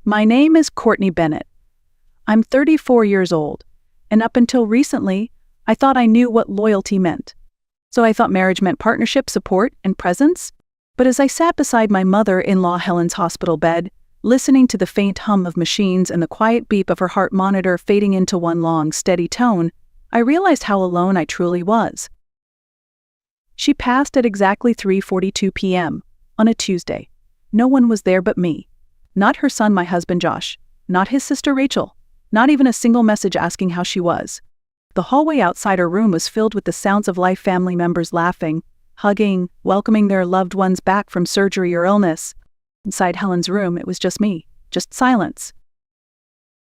My name is Courtney Bennett. I'm 34 years old, and up until recently, I thought I knew what loyalty meant. So I thought marriage meant partnership, support, and presence. But as I sat beside my mother-in-law Helen's hospital bed, listening to the faint hum of machines and the quiet beep of her heart monitor fading into one long, steady tone, I realized how alone I truly was. She passed at exactly 3:42 p.m. on a Tuesday. No one was there but me. Not her son, my husband Josh. Not his sister Rachel. Not even a single message asking how she was. The hallway outside her room was filled with the sounds of life, family members laughing, hugging, welcoming their loved ones back from surgery or illness. Inside Helen's room, it was just me, just silence.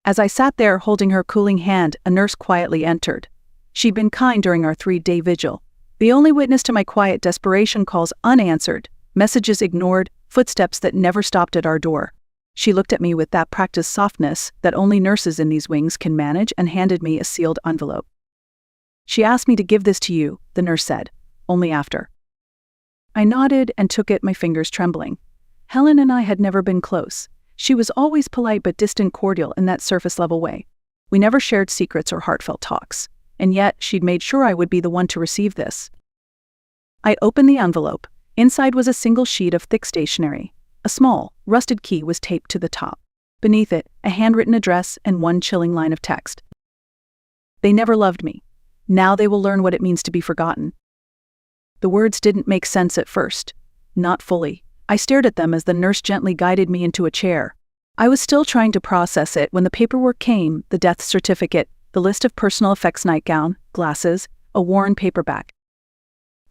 As I sat there holding her cooling hand, a nurse quietly entered. She'd been kind during our 3-day vigil, the only witness to my quiet desperation, calls unanswered, messages ignored, footsteps that never stopped at our door. She looked at me with that practiced softness that only nurses in these wings can manage and handed me a sealed envelope. She asked me to give this to you, the nurse said, only after. I nodded and took it, my fingers trembling. Helen and I had never been close. She was always polite but distant, cordial in that surface-level way. We never shared secrets or heartfelt talks, and yet she'd made sure I would be the one to receive this. I opened the envelope. Inside was a single sheet of thick stationery. A small, rusted key was taped to the top. Beneath it, a handwritten address and one chilling line of text. They never loved me. Now they will learn what it means to be forgotten. The words didn't make sense at first. Not fully. I stared at them as the nurse gently guided me into a chair. I was still trying to process it when the paperwork came, the death certificate, the list of personal effects, nightgown, glasses, a worn paperback.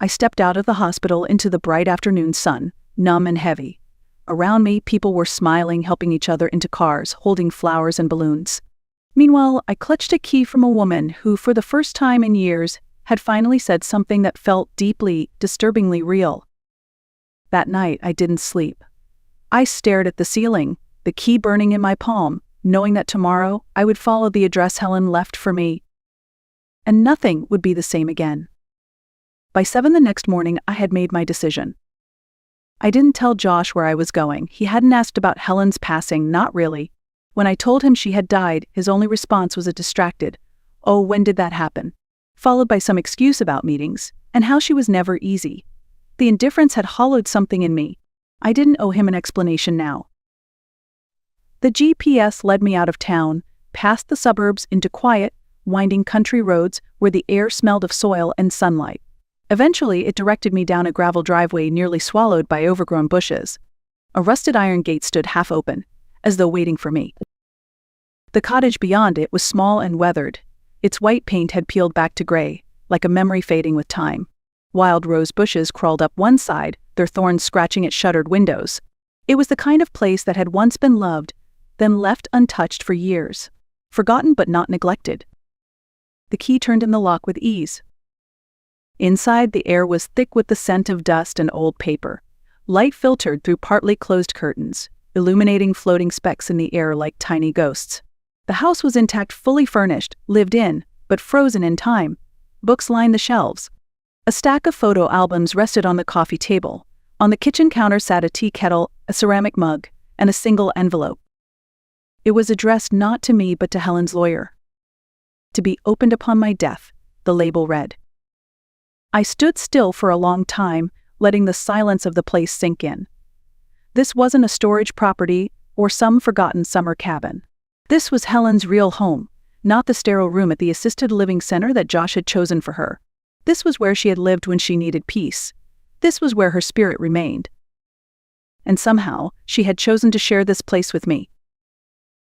I stepped out of the hospital into the bright afternoon sun, numb and heavy. Around me, people were smiling, helping each other into cars, holding flowers and balloons. Meanwhile, I clutched a key from a woman who, for the first time in years, had finally said something that felt deeply, disturbingly real. That night, I didn't sleep. I stared at the ceiling, the key burning in my palm, knowing that tomorrow I would follow the address Helen left for me. And nothing would be the same again. By 7 the next morning, I had made my decision. I didn't tell Josh where I was going. He hadn't asked about Helen's passing, not really. When I told him she had died, his only response was a distracted, "Oh, when did that happen?" followed by some excuse about meetings, and how she was never easy. The indifference had hollowed something in me. I didn't owe him an explanation now. The GPS led me out of town, past the suburbs into quiet, winding country roads where the air smelled of soil and sunlight. Eventually, it directed me down a gravel driveway nearly swallowed by overgrown bushes. A rusted iron gate stood half open, as though waiting for me. The cottage beyond it was small and weathered. Its white paint had peeled back to gray, like a memory fading with time. Wild rose bushes crawled up one side, their thorns scratching at shuttered windows. It was the kind of place that had once been loved, then left untouched for years. Forgotten but not neglected. The key turned in the lock with ease. Inside, the air was thick with the scent of dust and old paper. Light filtered through partly closed curtains, illuminating floating specks in the air like tiny ghosts. The house was intact, fully furnished, lived in, but frozen in time. Books lined the shelves. A stack of photo albums rested on the coffee table. On the kitchen counter sat a tea kettle, a ceramic mug, and a single envelope. It was addressed not to me but to Helen's lawyer. To be opened upon my death, the label read. I stood still for a long time, letting the silence of the place sink in. This wasn't a storage property or some forgotten summer cabin. This was Helen's real home, not the sterile room at the assisted living center that Josh had chosen for her. This was where she had lived when she needed peace. This was where her spirit remained. And somehow, she had chosen to share this place with me.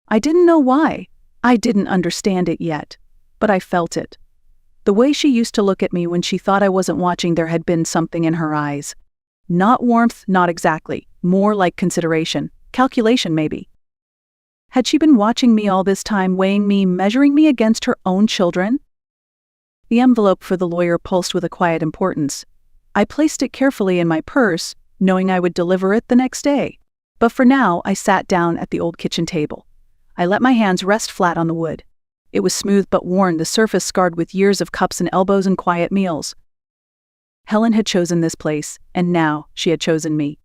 I didn't know why. I didn't understand it yet, but I felt it. The way she used to look at me when she thought I wasn't watching, there had been something in her eyes. Not warmth, not exactly, more like consideration, calculation maybe. Had she been watching me all this time, weighing me, measuring me against her own children? The envelope for the lawyer pulsed with a quiet importance. I placed it carefully in my purse, knowing I would deliver it the next day. But for now, I sat down at the old kitchen table. I let my hands rest flat on the wood. It was smooth but worn, the surface scarred with years of cups and elbows and quiet meals. Helen had chosen this place, and now she had chosen me.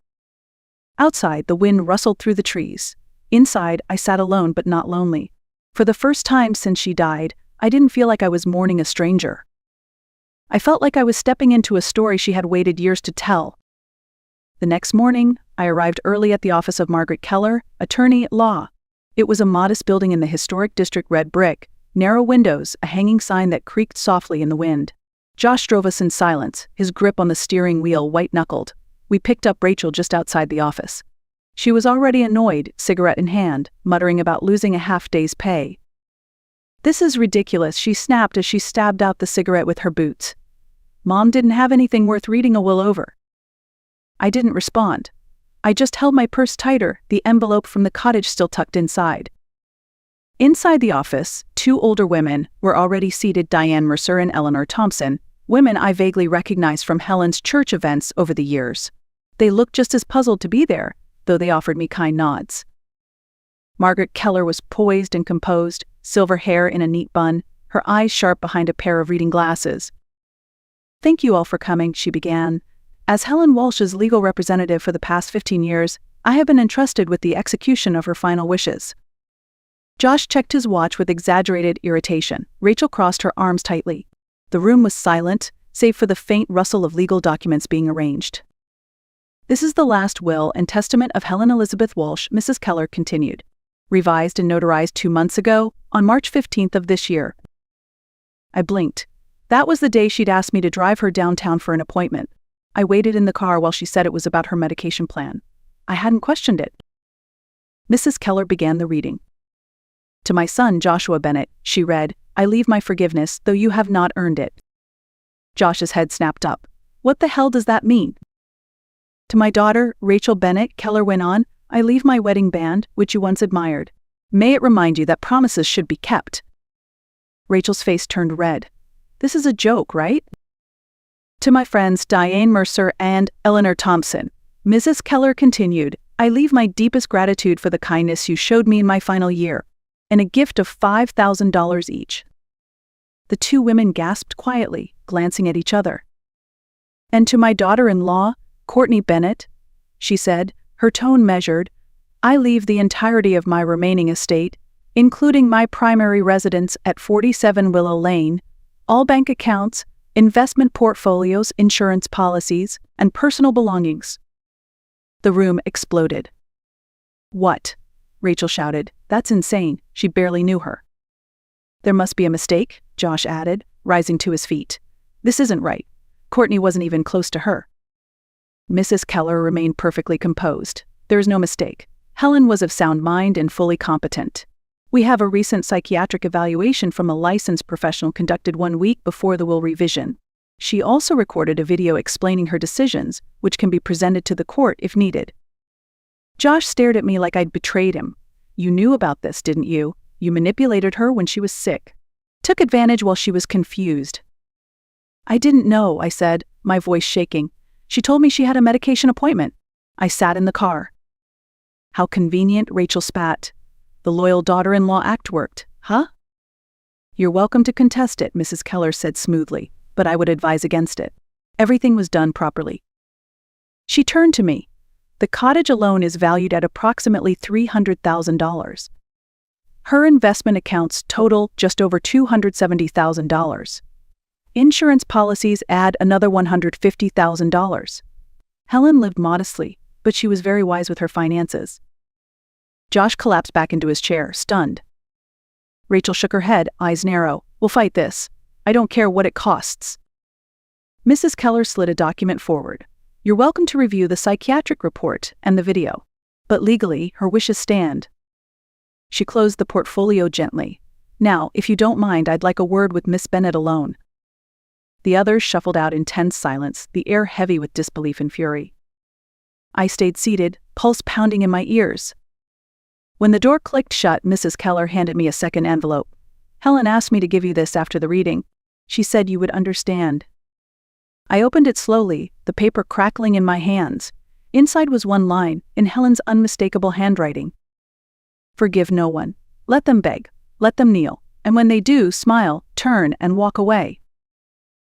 Outside, the wind rustled through the trees. Inside, I sat alone but not lonely. For the first time since she died, I didn't feel like I was mourning a stranger. I felt like I was stepping into a story she had waited years to tell. The next morning, I arrived early at the office of Margaret Keller, attorney at law. It was a modest building in the historic district, red brick, narrow windows, a hanging sign that creaked softly in the wind. Josh drove us in silence, his grip on the steering wheel white-knuckled. We picked up Rachel just outside the office. She was already annoyed, cigarette in hand, muttering about losing a half-day's pay. "This is ridiculous," she snapped as she stabbed out the cigarette with her boots. "Mom didn't have anything worth reading a will over." I didn't respond. I just held my purse tighter, the envelope from the cottage still tucked inside. Inside the office, two older women were already seated, Diane Mercer and Eleanor Thompson, women I vaguely recognized from Helen's church events over the years. They looked just as puzzled to be there, though they offered me kind nods. Margaret Keller was poised and composed, silver hair in a neat bun, her eyes sharp behind a pair of reading glasses. "Thank you all for coming," she began. "As Helen Walsh's legal representative for the past 15 years, I have been entrusted with the execution of her final wishes." Josh checked his watch with exaggerated irritation. Rachel crossed her arms tightly. The room was silent, save for the faint rustle of legal documents being arranged. "This is the last will and testament of Helen Elizabeth Walsh," Mrs. Keller continued. "Revised and notarized 2 months ago, on March 15th of this year." I blinked. That was the day she'd asked me to drive her downtown for an appointment. I waited in the car while she said it was about her medication plan. I hadn't questioned it. Mrs. Keller began the reading. "To my son, Joshua Bennett," she read, "I leave my forgiveness, though you have not earned it." Josh's head snapped up. "What the hell does that mean?" "To my daughter, Rachel Bennett," Keller went on, "I leave my wedding band, which you once admired. May it remind you that promises should be kept." Rachel's face turned red. "This is a joke, right?" "To my friends Diane Mercer and Eleanor Thompson," Mrs. Keller continued, "I leave my deepest gratitude for the kindness you showed me in my final year, and a gift of $5,000 each." The two women gasped quietly, glancing at each other. "And to my daughter-in-law, Courtney Bennett," she said, her tone measured, "I leave the entirety of my remaining estate, including my primary residence at 47 Willow Lane, all bank accounts, investment portfolios, insurance policies, and personal belongings." The room exploded. "What?" Rachel shouted. "That's insane." She barely knew her. "There must be a mistake," Josh added, rising to his feet. "This isn't right. Courtney wasn't even close to her." Mrs. Keller remained perfectly composed. "There is no mistake. Helen was of sound mind and fully competent. We have a recent psychiatric evaluation from a licensed professional conducted 1 week before the will revision. She also recorded a video explaining her decisions, which can be presented to the court if needed." Josh stared at me like I'd betrayed him. "You knew about this, didn't you? You manipulated her when she was sick. Took advantage while she was confused." "I didn't know," I said, my voice shaking. "She told me she had a medication appointment." I sat in the car. "How convenient," Rachel spat. "The loyal daughter-in-law act worked, huh?" "You're welcome to contest it," Mrs. Keller said smoothly, "but I would advise against it. Everything was done properly." She turned to me. "The cottage alone is valued at approximately $300,000. Her investment accounts total just over $270,000. Insurance policies add another $150,000. Helen lived modestly, but she was very wise with her finances." Josh collapsed back into his chair, stunned. Rachel shook her head, eyes narrow. "We'll fight this. I don't care what it costs." Mrs. Keller slid a document forward. "You're welcome to review the psychiatric report and the video. But legally, her wishes stand." She closed the portfolio gently. "Now, if you don't mind, I'd like a word with Miss Bennett alone." The others shuffled out in tense silence, the air heavy with disbelief and fury. I stayed seated, pulse pounding in my ears. When the door clicked shut, Mrs. Keller handed me a second envelope. "Helen asked me to give you this after the reading. She said you would understand." I opened it slowly, the paper crackling in my hands. Inside was one line, in Helen's unmistakable handwriting. "Forgive no one. Let them beg. Let them kneel. And when they do, smile, turn, and walk away."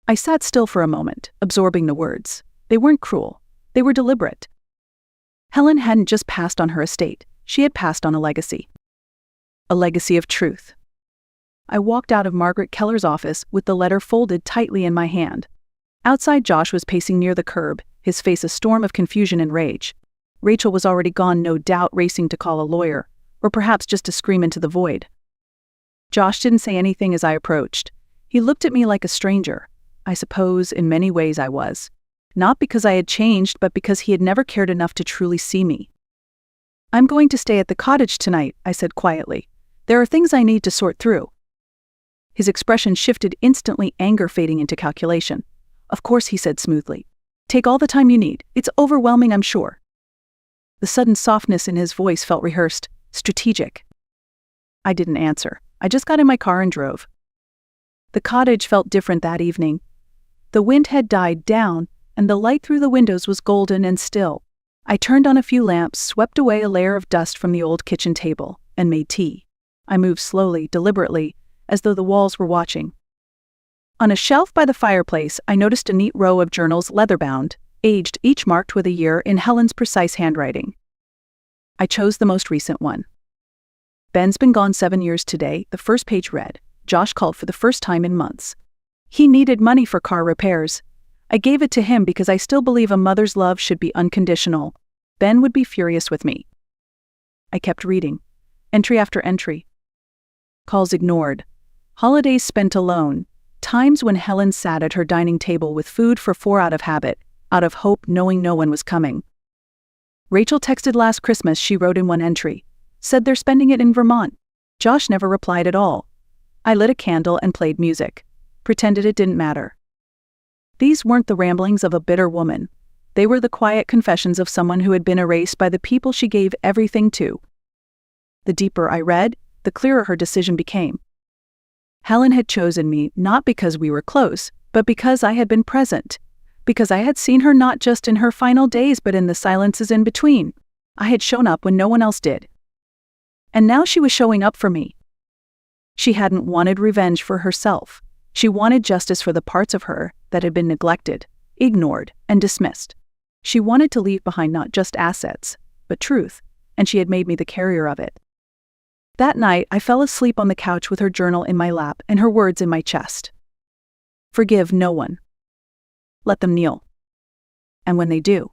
I sat still for a moment, absorbing the words. They weren't cruel. They were deliberate. Helen hadn't just passed on her estate. She had passed on a legacy. A legacy of truth. I walked out of Margaret Keller's office with the letter folded tightly in my hand. Outside, Josh was pacing near the curb, his face a storm of confusion and rage. Rachel was already gone, no doubt racing to call a lawyer, or perhaps just to scream into the void. Josh didn't say anything as I approached. He looked at me like a stranger. I suppose in many ways I was. Not because I had changed, but because he had never cared enough to truly see me. "I'm going to stay at the cottage tonight," I said quietly. "There are things I need to sort through." His expression shifted instantly, anger fading into calculation. "Of course," he said smoothly. "Take all the time you need. It's overwhelming, I'm sure." The sudden softness in his voice felt rehearsed, strategic. I didn't answer. I just got in my car and drove. The cottage felt different that evening. The wind had died down, and the light through the windows was golden and still. I turned on a few lamps, swept away a layer of dust from the old kitchen table, and made tea. I moved slowly, deliberately, as though the walls were watching. On a shelf by the fireplace, I noticed a neat row of journals, leather-bound, aged, each marked with a year in Helen's precise handwriting. I chose the most recent one. "Ben's been gone 7 years today," the first page read. "Josh called for the first time in months. He needed money for car repairs. I gave it to him because I still believe a mother's love should be unconditional. Ben would be furious with me." I kept reading. Entry after entry. Calls ignored. Holidays spent alone. Times when Helen sat at her dining table with food for 4 out of habit, out of hope, knowing no one was coming. "Rachel texted last Christmas," she wrote in one entry. "Said they're spending it in Vermont." Josh never replied at all. I lit a candle and played music. Pretended it didn't matter. These weren't the ramblings of a bitter woman. They were the quiet confessions of someone who had been erased by the people she gave everything to. The deeper I read, the clearer her decision became. Helen had chosen me not because we were close, but because I had been present. Because I had seen her not just in her final days but in the silences in between. I had shown up when no one else did. And now she was showing up for me. She hadn't wanted revenge for herself. She wanted justice for the parts of her that had been neglected, ignored, and dismissed. She wanted to leave behind not just assets, but truth, and she had made me the carrier of it. That night, I fell asleep on the couch with her journal in my lap and her words in my chest. "Forgive no one. Let them kneel. And when they do,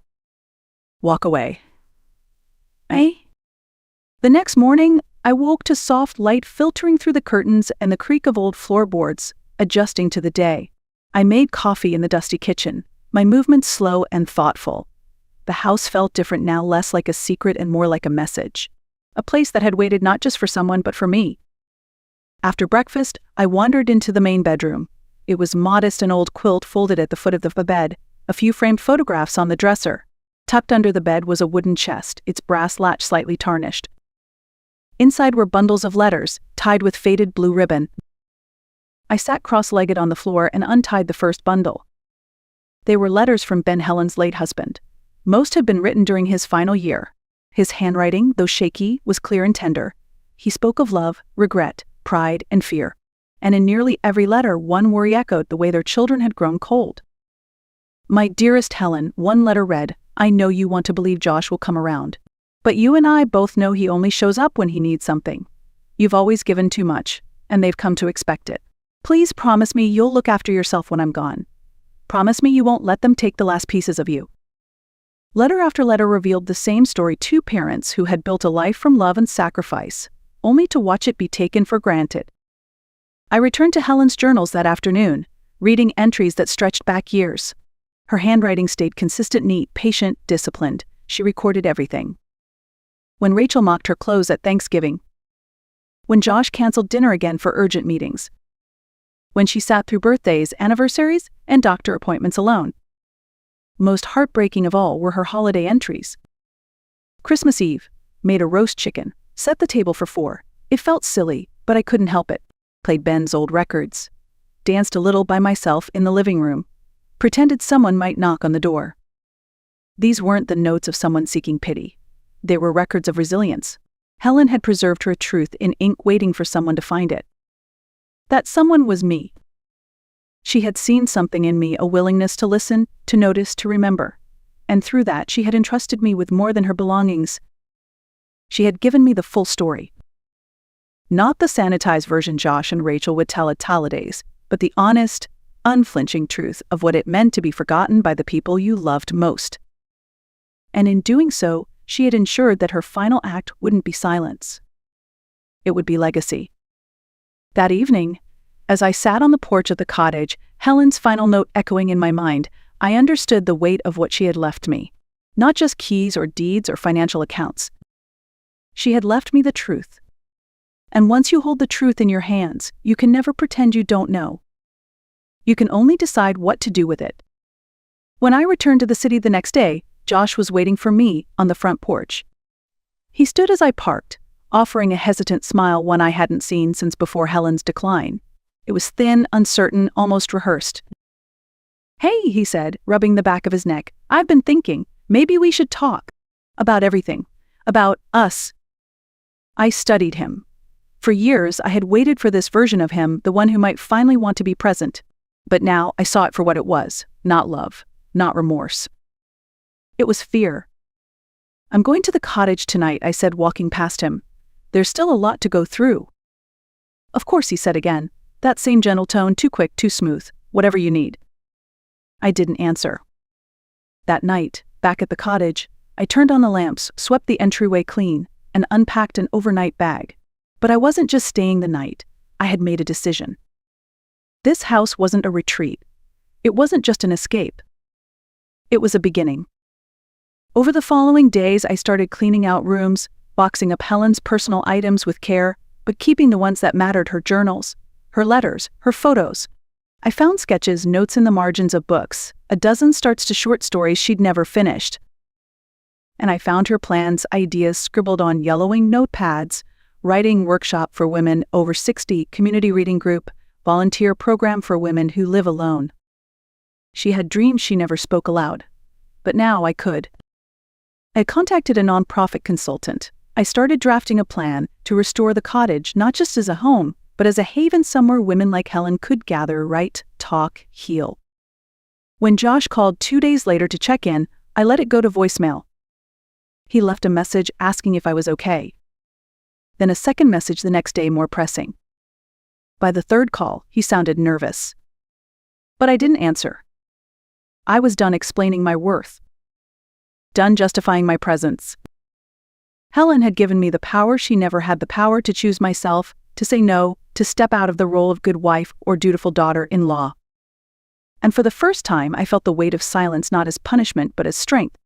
walk away." The next morning, I woke to soft light filtering through the curtains and the creak of old floorboards, adjusting to the day. I made coffee in the dusty kitchen, my movements slow and thoughtful. The house felt different now, less like a secret and more like a message. A place that had waited not just for someone but for me. After breakfast, I wandered into the main bedroom. It was modest, an old quilt folded at the foot of the bed, a few framed photographs on the dresser. Tucked under the bed was a wooden chest, its brass latch slightly tarnished. Inside were bundles of letters, tied with faded blue ribbon. I sat cross-legged on the floor and untied the first bundle. They were letters from Ben, Helen's late husband. Most had been written during his final year. His handwriting, though shaky, was clear and tender. He spoke of love, regret, pride, and fear. And in nearly every letter, one worry echoed the way their children had grown cold. "My dearest Helen," one letter read, "I know you want to believe Josh will come around. But you and I both know he only shows up when he needs something. You've always given too much, and they've come to expect it. Please promise me you'll look after yourself when I'm gone. Promise me you won't let them take the last pieces of you." Letter after letter revealed the same story: two parents who had built a life from love and sacrifice, only to watch it be taken for granted. I returned to Helen's journals that afternoon, reading entries that stretched back years. Her handwriting stayed consistent, neat, patient, disciplined. She recorded everything. When Rachel mocked her clothes at Thanksgiving. When Josh canceled dinner again for urgent meetings. When she sat through birthdays, anniversaries, and doctor appointments alone. Most heartbreaking of all were her holiday entries. Christmas Eve, made a roast chicken, set the table for 4. It felt silly, but I couldn't help it. Played Ben's old records. Danced a little by myself in the living room. Pretended someone might knock on the door. These weren't the notes of someone seeking pity. They were records of resilience. Helen had preserved her truth in ink, waiting for someone to find it. That someone was me. She had seen something in me, a willingness to listen, to notice, to remember. And through that, she had entrusted me with more than her belongings. She had given me the full story. Not the sanitized version Josh and Rachel would tell at holidays, but the honest, unflinching truth of what it meant to be forgotten by the people you loved most. And in doing so, she had ensured that her final act wouldn't be silence. It would be legacy. That evening, as I sat on the porch of the cottage, Helen's final note echoing in my mind, I understood the weight of what she had left me. Not just keys or deeds or financial accounts. She had left me the truth. And once you hold the truth in your hands, you can never pretend you don't know. You can only decide what to do with it. When I returned to the city the next day, Josh was waiting for me on the front porch. He stood as I parked, offering a hesitant smile one I hadn't seen since before Helen's decline. It was thin, uncertain, almost rehearsed. "Hey," he said, rubbing the back of his neck, "I've been thinking, maybe we should talk. About everything. About us." I studied him. For years, I had waited for this version of him, the one who might finally want to be present. But now I saw it for what it was, not love, not remorse. It was fear. "I'm going to the cottage tonight," I said, walking past him. "There's still a lot to go through." "Of course," he said again, that same gentle tone, too quick, too smooth, "whatever you need." I didn't answer. That night, back at the cottage, I turned on the lamps, swept the entryway clean, and unpacked an overnight bag. But I wasn't just staying the night. I had made a decision. This house wasn't a retreat. It wasn't just an escape. It was a beginning. Over the following days, I started cleaning out rooms, boxing up Helen's personal items with care, but keeping the ones that mattered: her journals, her letters, her photos. I found sketches, notes in the margins of books, a dozen starts to short stories she'd never finished. And I found her plans, ideas scribbled on yellowing notepads: writing workshop for women over 60, community reading group, volunteer program for women who live alone. She had dreams she never spoke aloud. But now I could. I contacted a nonprofit consultant. I started drafting a plan to restore the cottage not just as a home, but as a haven somewhere women like Helen could gather, write, talk, heal. When Josh called 2 days later to check in, I let it go to voicemail. He left a message asking if I was okay. Then a second message the next day, more pressing. By the third call, he sounded nervous. But I didn't answer. I was done explaining my worth. Done justifying my presence. Helen had given me the power she never had the power to choose myself, to say no, to step out of the role of good wife or dutiful daughter-in-law. And for the first time, I felt the weight of silence not as punishment but as strength.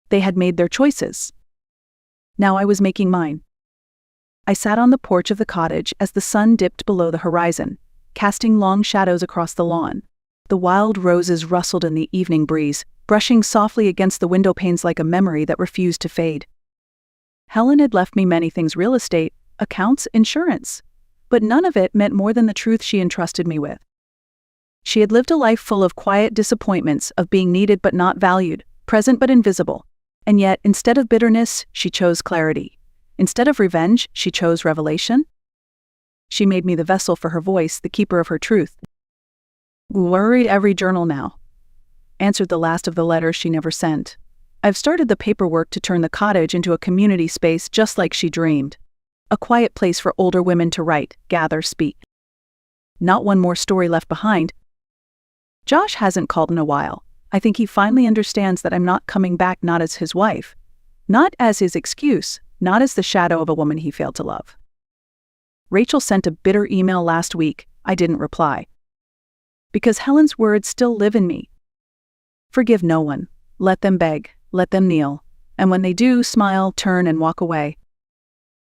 They had made their choices. Now I was making mine. I sat on the porch of the cottage as the sun dipped below the horizon, casting long shadows across the lawn. The wild roses rustled in the evening breeze, brushing softly against the window panes like a memory that refused to fade. Helen had left me many things: real estate, accounts, insurance. But none of it meant more than the truth she entrusted me with. She had lived a life full of quiet disappointments, of being needed but not valued, present but invisible. And yet, instead of bitterness, she chose clarity. Instead of revenge, she chose revelation. She made me the vessel for her voice, the keeper of her truth. "Worried every journal now," answered the last of the letters she never sent. "I've started the paperwork to turn the cottage into a community space just like she dreamed. A quiet place for older women to write, gather, speak. Not one more story left behind." Josh hasn't called in a while. I think he finally understands that I'm not coming back, not as his wife, not as his excuse, not as the shadow of a woman he failed to love. Rachel sent a bitter email last week. I didn't reply. Because Helen's words still live in me. Forgive no one. Let them beg. Let them kneel. And when they do, smile, turn, and walk away.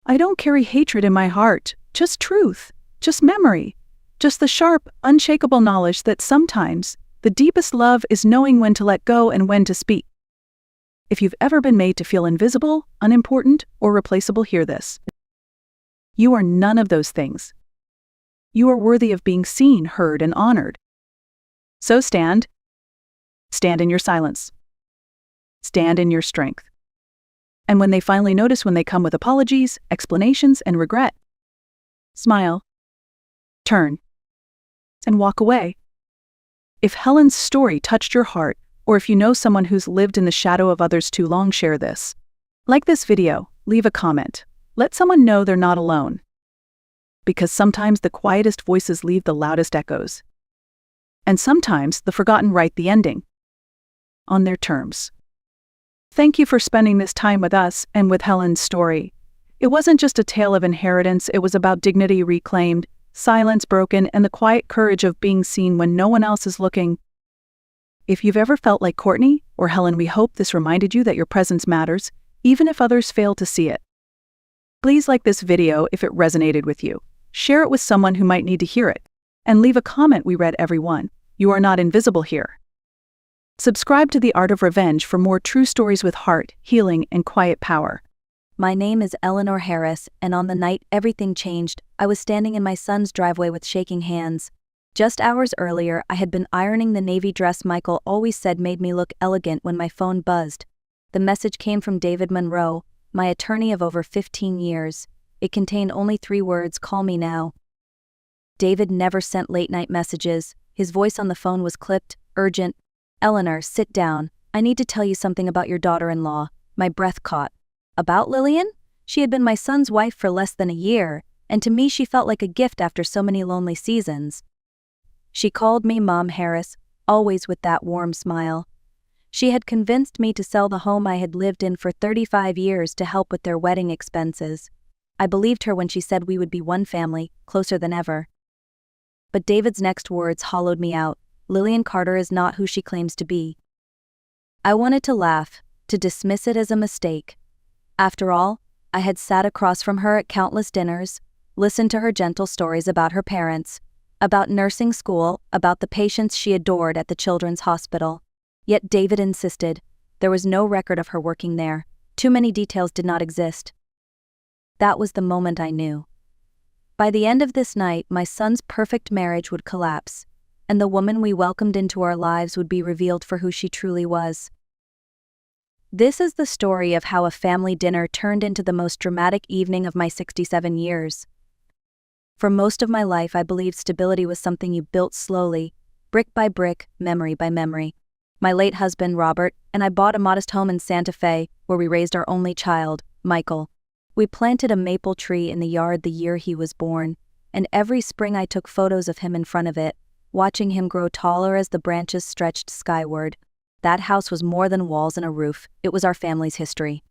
I don't carry hatred in my heart, just truth, just memory, just the sharp, unshakable knowledge that sometimes the deepest love is knowing when to let go and when to speak. If you've ever been made to feel invisible, unimportant, or replaceable, hear this. You are none of those things. You are worthy of being seen, heard, and honored. So stand. Stand in your silence. Stand in your strength. And when they finally notice, when they come with apologies, explanations, and regret, smile, turn, and walk away. If Helen's story touched your heart, or if you know someone who's lived in the shadow of others too long, share this. Like this video, leave a comment. Let someone know they're not alone. Because sometimes the quietest voices leave the loudest echoes. And sometimes the forgotten write the ending. On their terms. Thank you for spending this time with us and with Helen's story. It wasn't just a tale of inheritance, it was about dignity reclaimed, silence broken, and the quiet courage of being seen when no one else is looking. If you've ever felt like Courtney or Helen, we hope this reminded you that your presence matters, even if others fail to see it. Please like this video if it resonated with you. Share it with someone who might need to hear it. And leave a comment. We read every one. You are not invisible here. Subscribe to The Art of Revenge for more true stories with heart, healing, and quiet power. My name is Eleanor Harris, and on the night everything changed, I was standing in my son's driveway with shaking hands. Just hours earlier, I had been ironing the navy dress Michael always said made me look elegant when my phone buzzed. The message came from David Monroe, my attorney of over 15 years. It contained only 3 words: call me now. David never sent late-night messages. His voice on the phone was clipped, urgent. Eleanor, sit down. I need to tell you something about your daughter-in-law. My breath caught. About Lillian? She had been my son's wife for less than a year, and to me she felt like a gift after so many lonely seasons. She called me Mom Harris, always with that warm smile. She had convinced me to sell the home I had lived in for 35 years to help with their wedding expenses. I believed her when she said we would be one family, closer than ever. But David's next words hollowed me out. Lillian Carter is not who she claims to be. I wanted to laugh, to dismiss it as a mistake. After all, I had sat across from her at countless dinners, listened to her gentle stories about her parents, about nursing school, about the patients she adored at the children's hospital. Yet David insisted. There was no record of her working there. Too many details did not exist. That was the moment I knew. By the end of this night, my son's perfect marriage would collapse, and the woman we welcomed into our lives would be revealed for who she truly was. This is the story of how a family dinner turned into the most dramatic evening of my 67 years. For most of my life, I believed stability was something you built slowly, brick by brick, memory by memory. My late husband, Robert, and I bought a modest home in Santa Fe, where we raised our only child, Michael. We planted a maple tree in the yard the year he was born, and every spring I took photos of him in front of it, watching him grow taller as the branches stretched skyward. That house was more than walls and a roof, it was our family's history.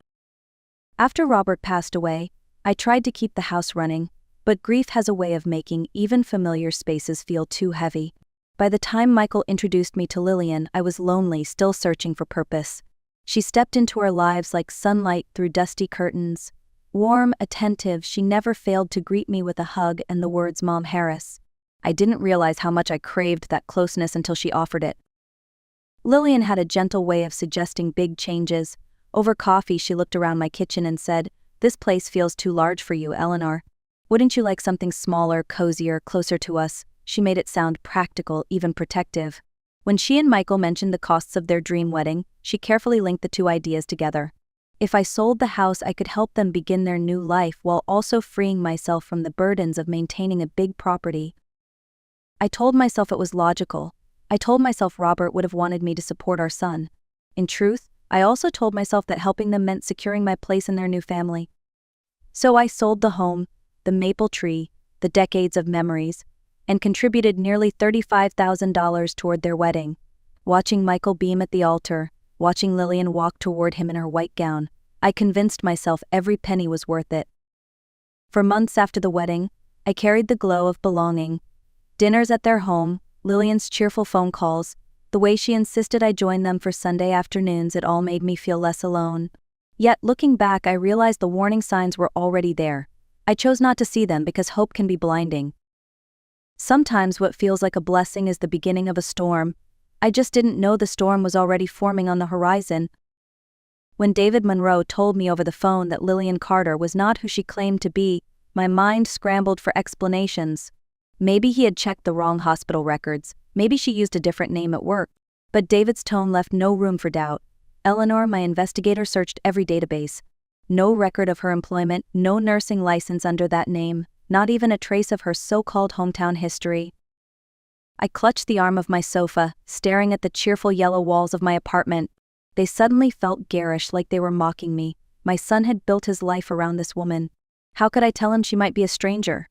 After Robert passed away, I tried to keep the house running, but grief has a way of making even familiar spaces feel too heavy. By the time Michael introduced me to Lillian, I was lonely, still searching for purpose. She stepped into our lives like sunlight through dusty curtains. Warm, attentive, she never failed to greet me with a hug and the words Mom Harris. I didn't realize how much I craved that closeness until she offered it. Lillian had a gentle way of suggesting big changes. Over coffee, she looked around my kitchen and said, "This place feels too large for you, Eleanor. Wouldn't you like something smaller, cozier, closer to us?" She made it sound practical, even protective. When she and Michael mentioned the costs of their dream wedding, she carefully linked the two ideas together. If I sold the house, I could help them begin their new life while also freeing myself from the burdens of maintaining a big property. I told myself it was logical. I told myself Robert would have wanted me to support our son. In truth, I also told myself that helping them meant securing my place in their new family. So I sold the home, the maple tree, the decades of memories, and contributed nearly $35,000 toward their wedding. Watching Michael beam at the altar, watching Lillian walk toward him in her white gown, I convinced myself every penny was worth it. For months after the wedding, I carried the glow of belonging. Dinners at their home, Lillian's cheerful phone calls, the way she insisted I join them for Sunday afternoons, it all made me feel less alone. Yet looking back, I realized the warning signs were already there. I chose not to see them because hope can be blinding. Sometimes what feels like a blessing is the beginning of a storm. I just didn't know the storm was already forming on the horizon. When David Monroe told me over the phone that Lillian Carter was not who she claimed to be, my mind scrambled for explanations. Maybe he had checked the wrong hospital records, maybe she used a different name at work. But David's tone left no room for doubt. Eleanor, my investigator, searched every database. No record of her employment, no nursing license under that name, not even a trace of her so-called hometown history. I clutched the arm of my sofa, staring at the cheerful yellow walls of my apartment. They suddenly felt garish, like they were mocking me. My son had built his life around this woman. How could I tell him she might be a stranger?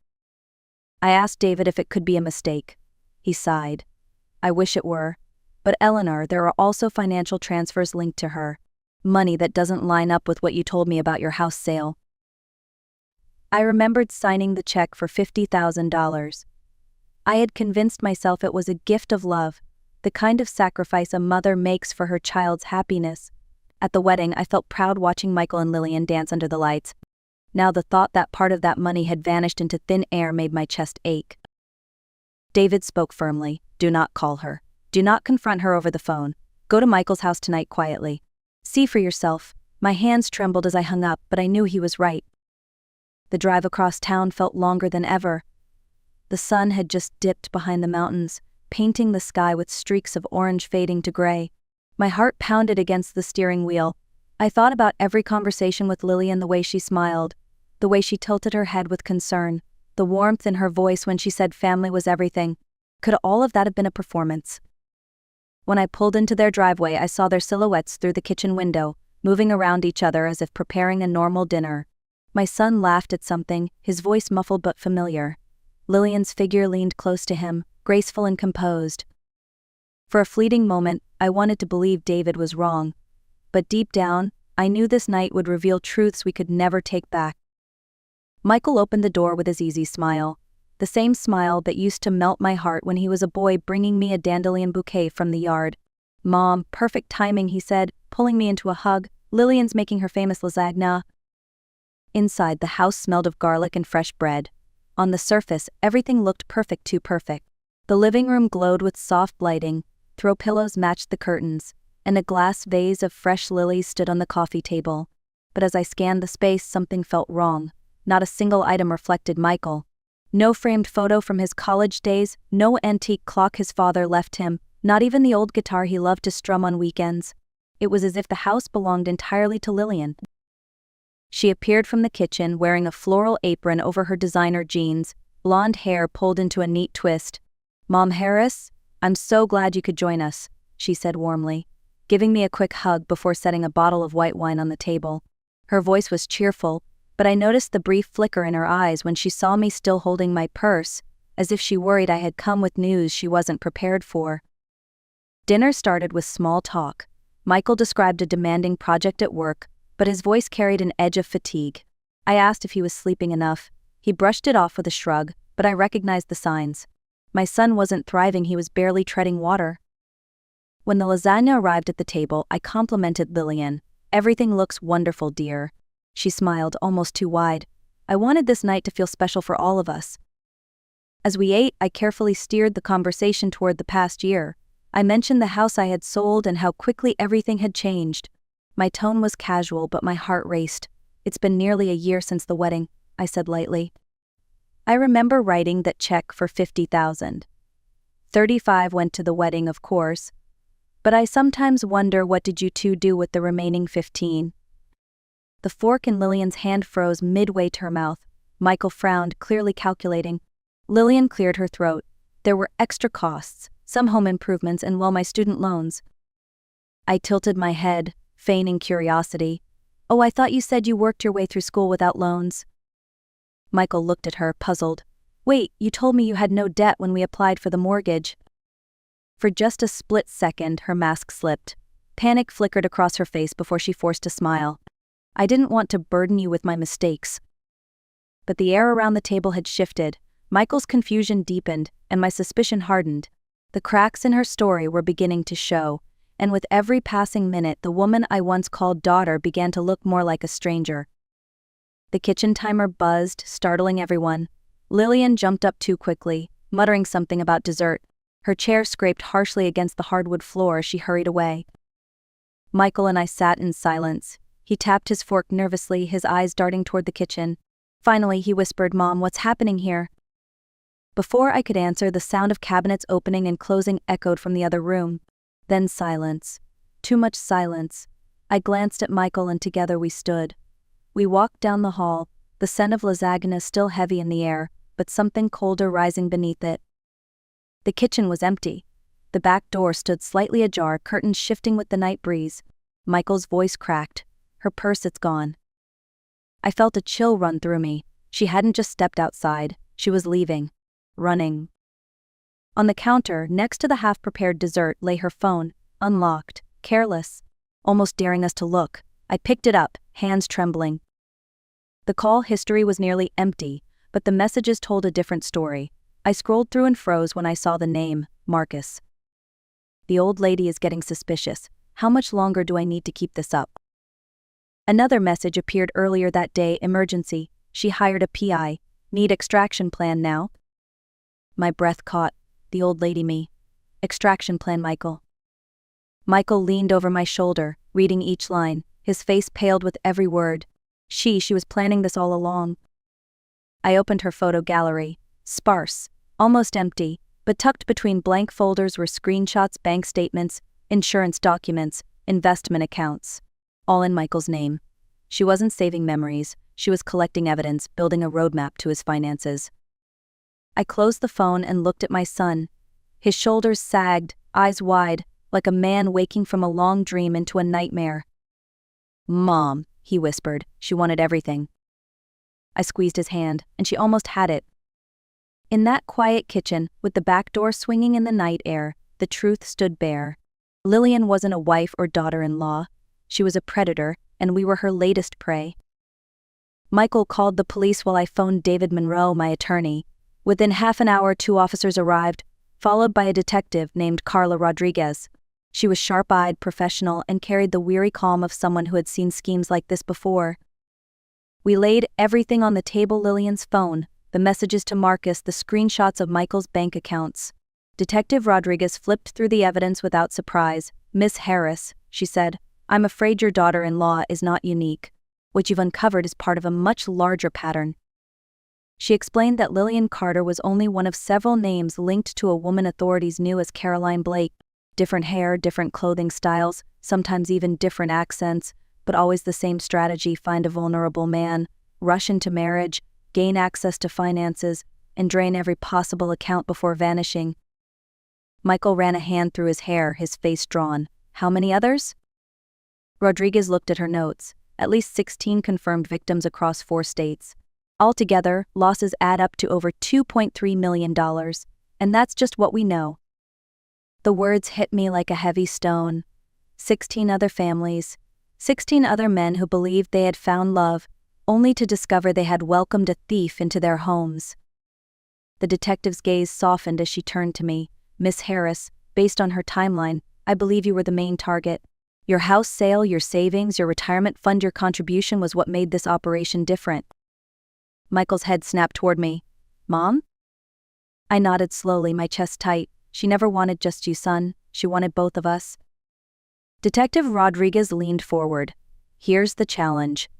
I asked David if it could be a mistake. He sighed. I wish it were. But Eleanor, there are also financial transfers linked to her. Money that doesn't line up with what you told me about your house sale. I remembered signing the check for $50,000. I had convinced myself it was a gift of love, the kind of sacrifice a mother makes for her child's happiness. At the wedding, I felt proud watching Michael and Lillian dance under the lights. Now the thought that part of that money had vanished into thin air made my chest ache. David spoke firmly. Do not call her. Do not confront her over the phone. Go to Michael's house tonight quietly. See for yourself. My hands trembled as I hung up, but I knew he was right. The drive across town felt longer than ever. The sun had just dipped behind the mountains, painting the sky with streaks of orange fading to gray. My heart pounded against the steering wheel. I thought about every conversation with Lillian, the way she smiled, the way she tilted her head with concern, the warmth in her voice when she said family was everything. Could all of that have been a performance? When I pulled into their driveway, I saw their silhouettes through the kitchen window, moving around each other as if preparing a normal dinner. My son laughed at something, his voice muffled but familiar. Lillian's figure leaned close to him, graceful and composed. For a fleeting moment, I wanted to believe David was wrong. But deep down, I knew this night would reveal truths we could never take back. Michael opened the door with his easy smile, the same smile that used to melt my heart when he was a boy bringing me a dandelion bouquet from the yard. Mom, perfect timing, he said, pulling me into a hug. Lillian's making her famous lasagna. Inside, the house smelled of garlic and fresh bread. On the surface, everything looked perfect, too perfect. The living room glowed with soft lighting, throw pillows matched the curtains, and a glass vase of fresh lilies stood on the coffee table. But as I scanned the space, something felt wrong. Not a single item reflected Michael. No framed photo from his college days, no antique clock his father left him, not even the old guitar he loved to strum on weekends. It was as if the house belonged entirely to Lillian. She appeared from the kitchen wearing a floral apron over her designer jeans, blonde hair pulled into a neat twist. Mom Harris, I'm so glad you could join us, she said warmly, giving me a quick hug before setting a bottle of white wine on the table. Her voice was cheerful, but I noticed the brief flicker in her eyes when she saw me still holding my purse, as if she worried I had come with news she wasn't prepared for. Dinner started with small talk. Michael described a demanding project at work, but his voice carried an edge of fatigue. I asked if he was sleeping enough. He brushed it off with a shrug, but I recognized the signs. My son wasn't thriving, he was barely treading water. When the lasagna arrived at the table, I complimented Lillian. Everything looks wonderful, dear. She smiled, almost too wide. I wanted this night to feel special for all of us. As we ate, I carefully steered the conversation toward the past year. I mentioned the house I had sold and how quickly everything had changed. My tone was casual, but my heart raced. It's been nearly a year since the wedding, I said lightly. I remember writing that check for $50,000. 35 went to the wedding, of course. But I sometimes wonder, what did you two do with the remaining 15? The fork in Lillian's hand froze midway to her mouth. Michael frowned, clearly calculating. Lillian cleared her throat. There were extra costs, some home improvements, and my student loans. I tilted my head, feigning curiosity. Oh, I thought you said you worked your way through school without loans. Michael looked at her, puzzled. Wait, you told me you had no debt when we applied for the mortgage. For just a split second, her mask slipped. Panic flickered across her face before she forced a smile. I didn't want to burden you with my mistakes. But the air around the table had shifted. Michael's confusion deepened, and my suspicion hardened. The cracks in her story were beginning to show, and with every passing minute, the woman I once called daughter began to look more like a stranger. The kitchen timer buzzed, startling everyone. Lillian jumped up too quickly, muttering something about dessert. Her chair scraped harshly against the hardwood floor as she hurried away. Michael and I sat in silence. He tapped his fork nervously, his eyes darting toward the kitchen. Finally, he whispered, Mom, what's happening here? Before I could answer, the sound of cabinets opening and closing echoed from the other room. Then silence. Too much silence. I glanced at Michael, and together we stood. We walked down the hall, the scent of lasagna still heavy in the air, but something colder rising beneath it. The kitchen was empty. The back door stood slightly ajar, curtains shifting with the night breeze. Michael's voice cracked. Her purse, it's gone. I felt a chill run through me. She hadn't just stepped outside, she was leaving. Running. On the counter, next to the half-prepared dessert, lay her phone, unlocked, careless, almost daring us to look. I picked it up, hands trembling. The call history was nearly empty, but the messages told a different story. I scrolled through and froze when I saw the name, Marcus. The old lady is getting suspicious. How much longer do I need to keep this up? Another message appeared earlier that day, emergency. She hired a PI. Need extraction plan now? My breath caught. The old lady me. Extraction plan, Michael. Michael leaned over my shoulder, reading each line. His face paled with every word. She was planning this all along. I opened her photo gallery. Sparse, almost empty, but tucked between blank folders were screenshots, bank statements, insurance documents, investment accounts. All in Michael's name. She wasn't saving memories, she was collecting evidence, building a roadmap to his finances. I closed the phone and looked at my son. His shoulders sagged, eyes wide, like a man waking from a long dream into a nightmare. Mom, he whispered, she wanted everything. I squeezed his hand, and she almost had it. In that quiet kitchen, with the back door swinging in the night air, the truth stood bare. Lillian wasn't a wife or daughter-in-law. She was a predator, and we were her latest prey. Michael called the police while I phoned David Monroe, my attorney. Within half an hour, 2 officers arrived, followed by a detective named Carla Rodriguez. She was sharp-eyed, professional, and carried the weary calm of someone who had seen schemes like this before. We laid everything on the table: Lillian's phone, the messages to Marcus, the screenshots of Michael's bank accounts. Detective Rodriguez flipped through the evidence without surprise. Miss Harris, she said, I'm afraid your daughter-in-law is not unique. What you've uncovered is part of a much larger pattern. She explained that Lillian Carter was only one of several names linked to a woman authorities knew as Caroline Blake. Different hair, different clothing styles, sometimes even different accents, but always the same strategy: find a vulnerable man, rush into marriage, gain access to finances, and drain every possible account before vanishing. Michael ran a hand through his hair, his face drawn. How many others? Rodriguez looked at her notes. At least 16 confirmed victims across 4 states. Altogether, losses add up to over $2.3 million, and that's just what we know. The words hit me like a heavy stone. 16 other families, 16 other men who believed they had found love, only to discover they had welcomed a thief into their homes. The detective's gaze softened as she turned to me. Miss Harris, based on her timeline, I believe you were the main target. Your house sale, your savings, your retirement fund, your contribution was what made this operation different. Michael's head snapped toward me. Mom? I nodded slowly, my chest tight. She never wanted just you, son. She wanted both of us. Detective Rodriguez leaned forward. Here's the challenge.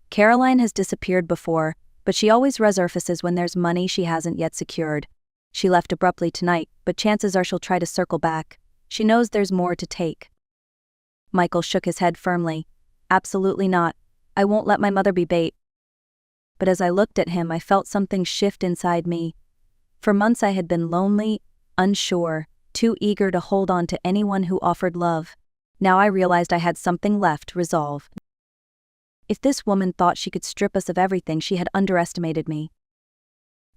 Caroline has disappeared before, but she always resurfaces when there's money she hasn't yet secured. She left abruptly tonight, but chances are she'll try to circle back. She knows there's more to take. Michael shook his head firmly. Absolutely not. I won't let my mother be bait. But as I looked at him, I felt something shift inside me. For months I had been lonely, unsure, too eager to hold on to anyone who offered love. Now I realized I had something left: resolve. If this woman thought she could strip us of everything, she had underestimated me.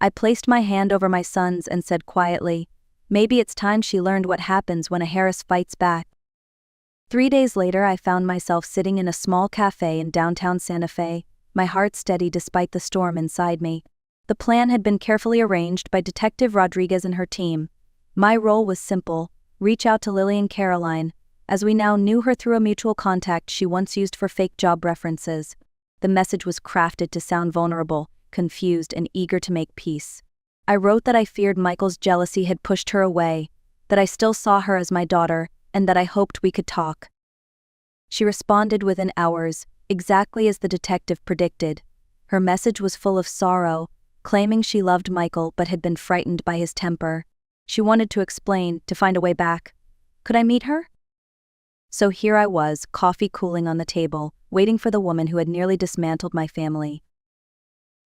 I placed my hand over my son's and said quietly, maybe it's time she learned what happens when a Harris fights back. 3 days later, I found myself sitting in a small cafe in downtown Santa Fe, my heart steady despite the storm inside me. The plan had been carefully arranged by Detective Rodriguez and her team. My role was simple: reach out to Lillian Caroline, as we now knew her through a mutual contact she once used for fake job references. The message was crafted to sound vulnerable, confused, and eager to make peace. I wrote that I feared Michael's jealousy had pushed her away, that I still saw her as my daughter, and that I hoped we could talk. She responded within hours, exactly as the detective predicted. Her message was full of sorrow, claiming she loved Michael but had been frightened by his temper. She wanted to explain, to find a way back. Could I meet her? So here I was, coffee cooling on the table, waiting for the woman who had nearly dismantled my family.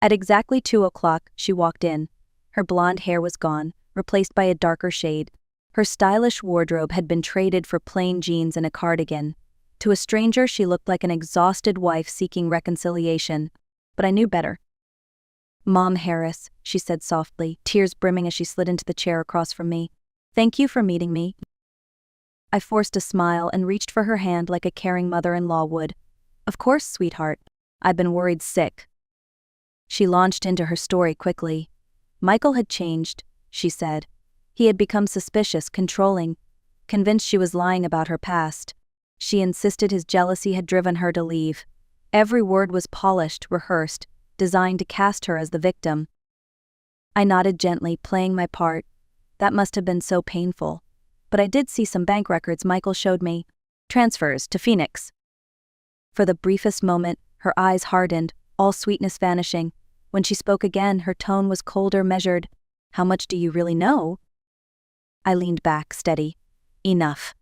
At exactly 2 o'clock, she walked in. Her blonde hair was gone, replaced by a darker shade. Her stylish wardrobe had been traded for plain jeans and a cardigan. To a stranger, she looked like an exhausted wife seeking reconciliation. but I knew better. "Mom Harris," she said softly, tears brimming as she slid into the chair across from me. "Thank you for meeting me." I forced a smile and reached for her hand like a caring mother-in-law would. "Of course, sweetheart. I've been worried sick." She launched into her story quickly. Michael had changed, she said. He had become suspicious, controlling, convinced she was lying about her past. She insisted his jealousy had driven her to leave. Every word was polished, rehearsed, designed to cast her as the victim. I nodded gently, playing my part. That must have been so painful. But I did see some bank records Michael showed me. Transfers to Phoenix. For the briefest moment, her eyes hardened, all sweetness vanishing. When she spoke again, her tone was colder, measured. "How much do you really know?" I leaned back, steady. "Enough."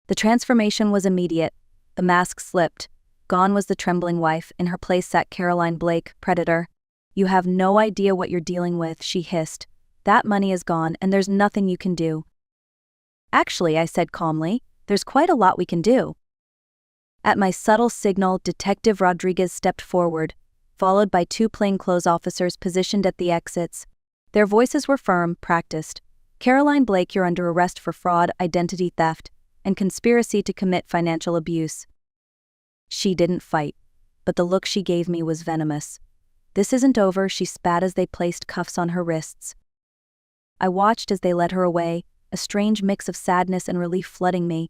The transformation was immediate. The mask slipped. Gone was the trembling wife. In her place sat Caroline Blake, predator. "You have no idea what you're dealing with," she hissed. "That money is gone, and there's nothing you can do." "Actually," I said calmly, "there's quite a lot we can do." At my subtle signal, Detective Rodriguez stepped forward, followed by two plainclothes officers positioned at the exits. Their voices were firm, practiced. "Caroline Blake, you're under arrest for fraud, identity theft, and conspiracy to commit financial abuse." She didn't fight, but the look she gave me was venomous. "This isn't over," she spat as they placed cuffs on her wrists. I watched as they led her away, a strange mix of sadness and relief flooding me.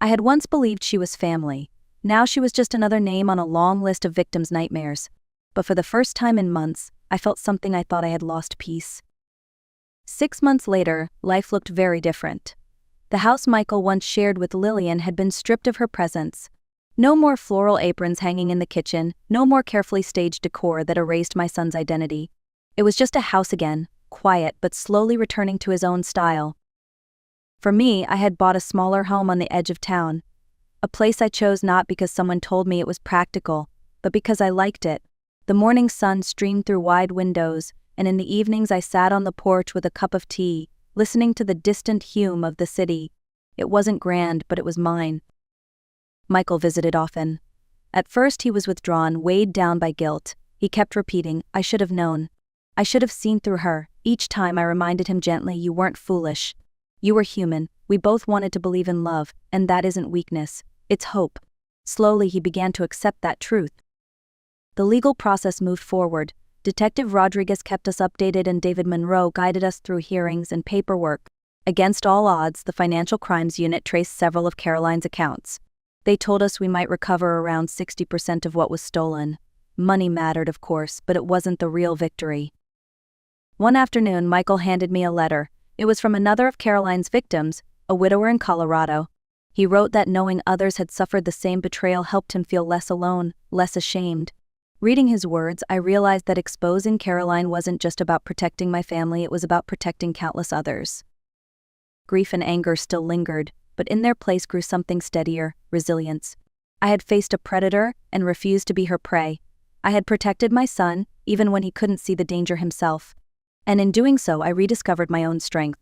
I had once believed she was family. Now she was just another name on a long list of victims' nightmares. But for the first time in months, I felt something I thought I had lost: peace. 6 months later, life looked very different. The house Michael once shared with Lillian had been stripped of her presence. No more floral aprons hanging in the kitchen, no more carefully staged decor that erased my son's identity. It was just a house again, quiet but slowly returning to his own style. For me, I had bought a smaller home on the edge of town. A place I chose not because someone told me it was practical, but because I liked it. The morning sun streamed through wide windows, and in the evenings I sat on the porch with a cup of tea, listening to the distant hum of the city. It wasn't grand, but it was mine. Michael visited often. At first he was withdrawn, weighed down by guilt. He kept repeating, "I should have known. I should have seen through her." Each time I reminded him gently, "You weren't foolish. You were human. We both wanted to believe in love, and that isn't weakness. It's hope." Slowly he began to accept that truth. The legal process moved forward. Detective Rodriguez kept us updated and David Monroe guided us through hearings and paperwork. Against all odds, the Financial Crimes Unit traced several of Caroline's accounts. They told us we might recover around 60% of what was stolen. Money mattered, of course, but it wasn't the real victory. One afternoon, Michael handed me a letter. It was from another of Caroline's victims, a widower in Colorado. He wrote that knowing others had suffered the same betrayal helped him feel less alone, less ashamed. Reading his words, I realized that exposing Caroline wasn't just about protecting my family, it was about protecting countless others. Grief and anger still lingered, but in their place grew something steadier: resilience. I had faced a predator and refused to be her prey. I had protected my son, even when he couldn't see the danger himself. And in doing so, I rediscovered my own strength.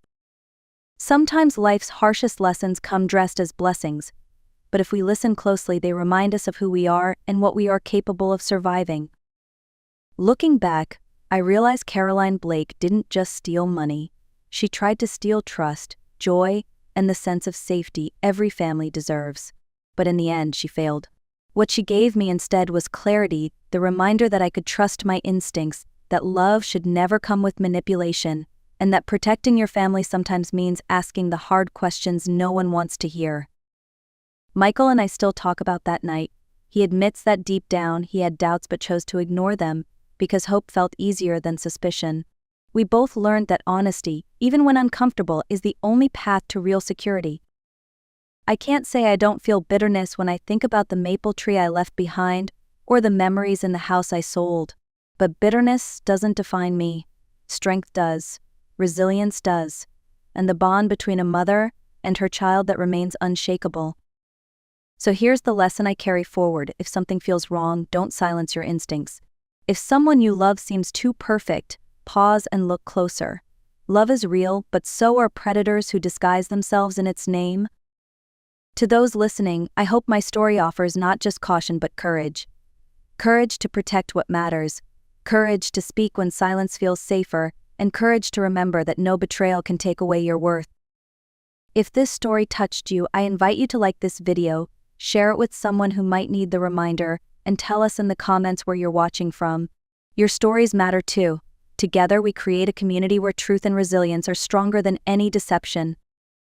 Sometimes life's harshest lessons come dressed as blessings, but if we listen closely, they remind us of who we are and what we are capable of surviving. Looking back, I realize Caroline Blake didn't just steal money. She tried to steal trust, joy, and the sense of safety every family deserves. But in the end, she failed. What she gave me instead was clarity, the reminder that I could trust my instincts, that love should never come with manipulation, and that protecting your family sometimes means asking the hard questions no one wants to hear. Michael and I still talk about that night. He admits that deep down he had doubts but chose to ignore them, because hope felt easier than suspicion. We both learned that honesty, even when uncomfortable, is the only path to real security. I can't say I don't feel bitterness when I think about the maple tree I left behind, or the memories in the house I sold. But bitterness doesn't define me. Strength does. Resilience does. And the bond between a mother and her child that remains unshakable. So here's the lesson I carry forward: if something feels wrong, don't silence your instincts. If someone you love seems too perfect, pause and look closer. Love is real, but so are predators who disguise themselves in its name. To those listening, I hope my story offers not just caution but courage. Courage to protect what matters. Courage to speak when silence feels safer, and courage to remember that no betrayal can take away your worth. If this story touched you, I invite you to like this video, share it with someone who might need the reminder, and tell us in the comments where you're watching from. Your stories matter too. Together we create a community where truth and resilience are stronger than any deception.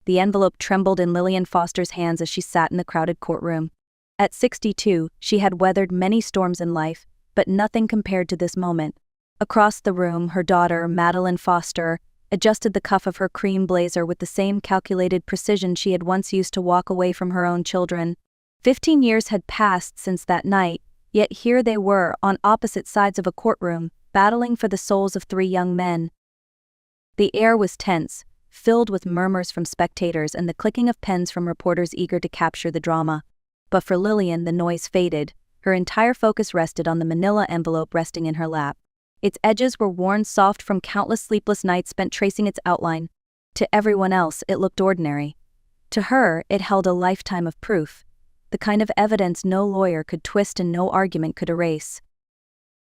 The envelope trembled in Lillian Foster's hands as she sat in the crowded courtroom. At 62, she had weathered many storms in life, but nothing compared to this moment. Across the room, her daughter, Madeline Foster, adjusted the cuff of her cream blazer with the same calculated precision she had once used to walk away from her own children. 15 years had passed since that night, yet here they were, on opposite sides of a courtroom, battling for the souls of 3 young men. The air was tense, filled with murmurs from spectators and the clicking of pens from reporters eager to capture the drama. But for Lillian, the noise faded. Her entire focus rested on the manila envelope resting in her lap. Its edges were worn soft from countless sleepless nights spent tracing its outline. To everyone else, it looked ordinary. To her, it held a lifetime of proof, the kind of evidence no lawyer could twist and no argument could erase.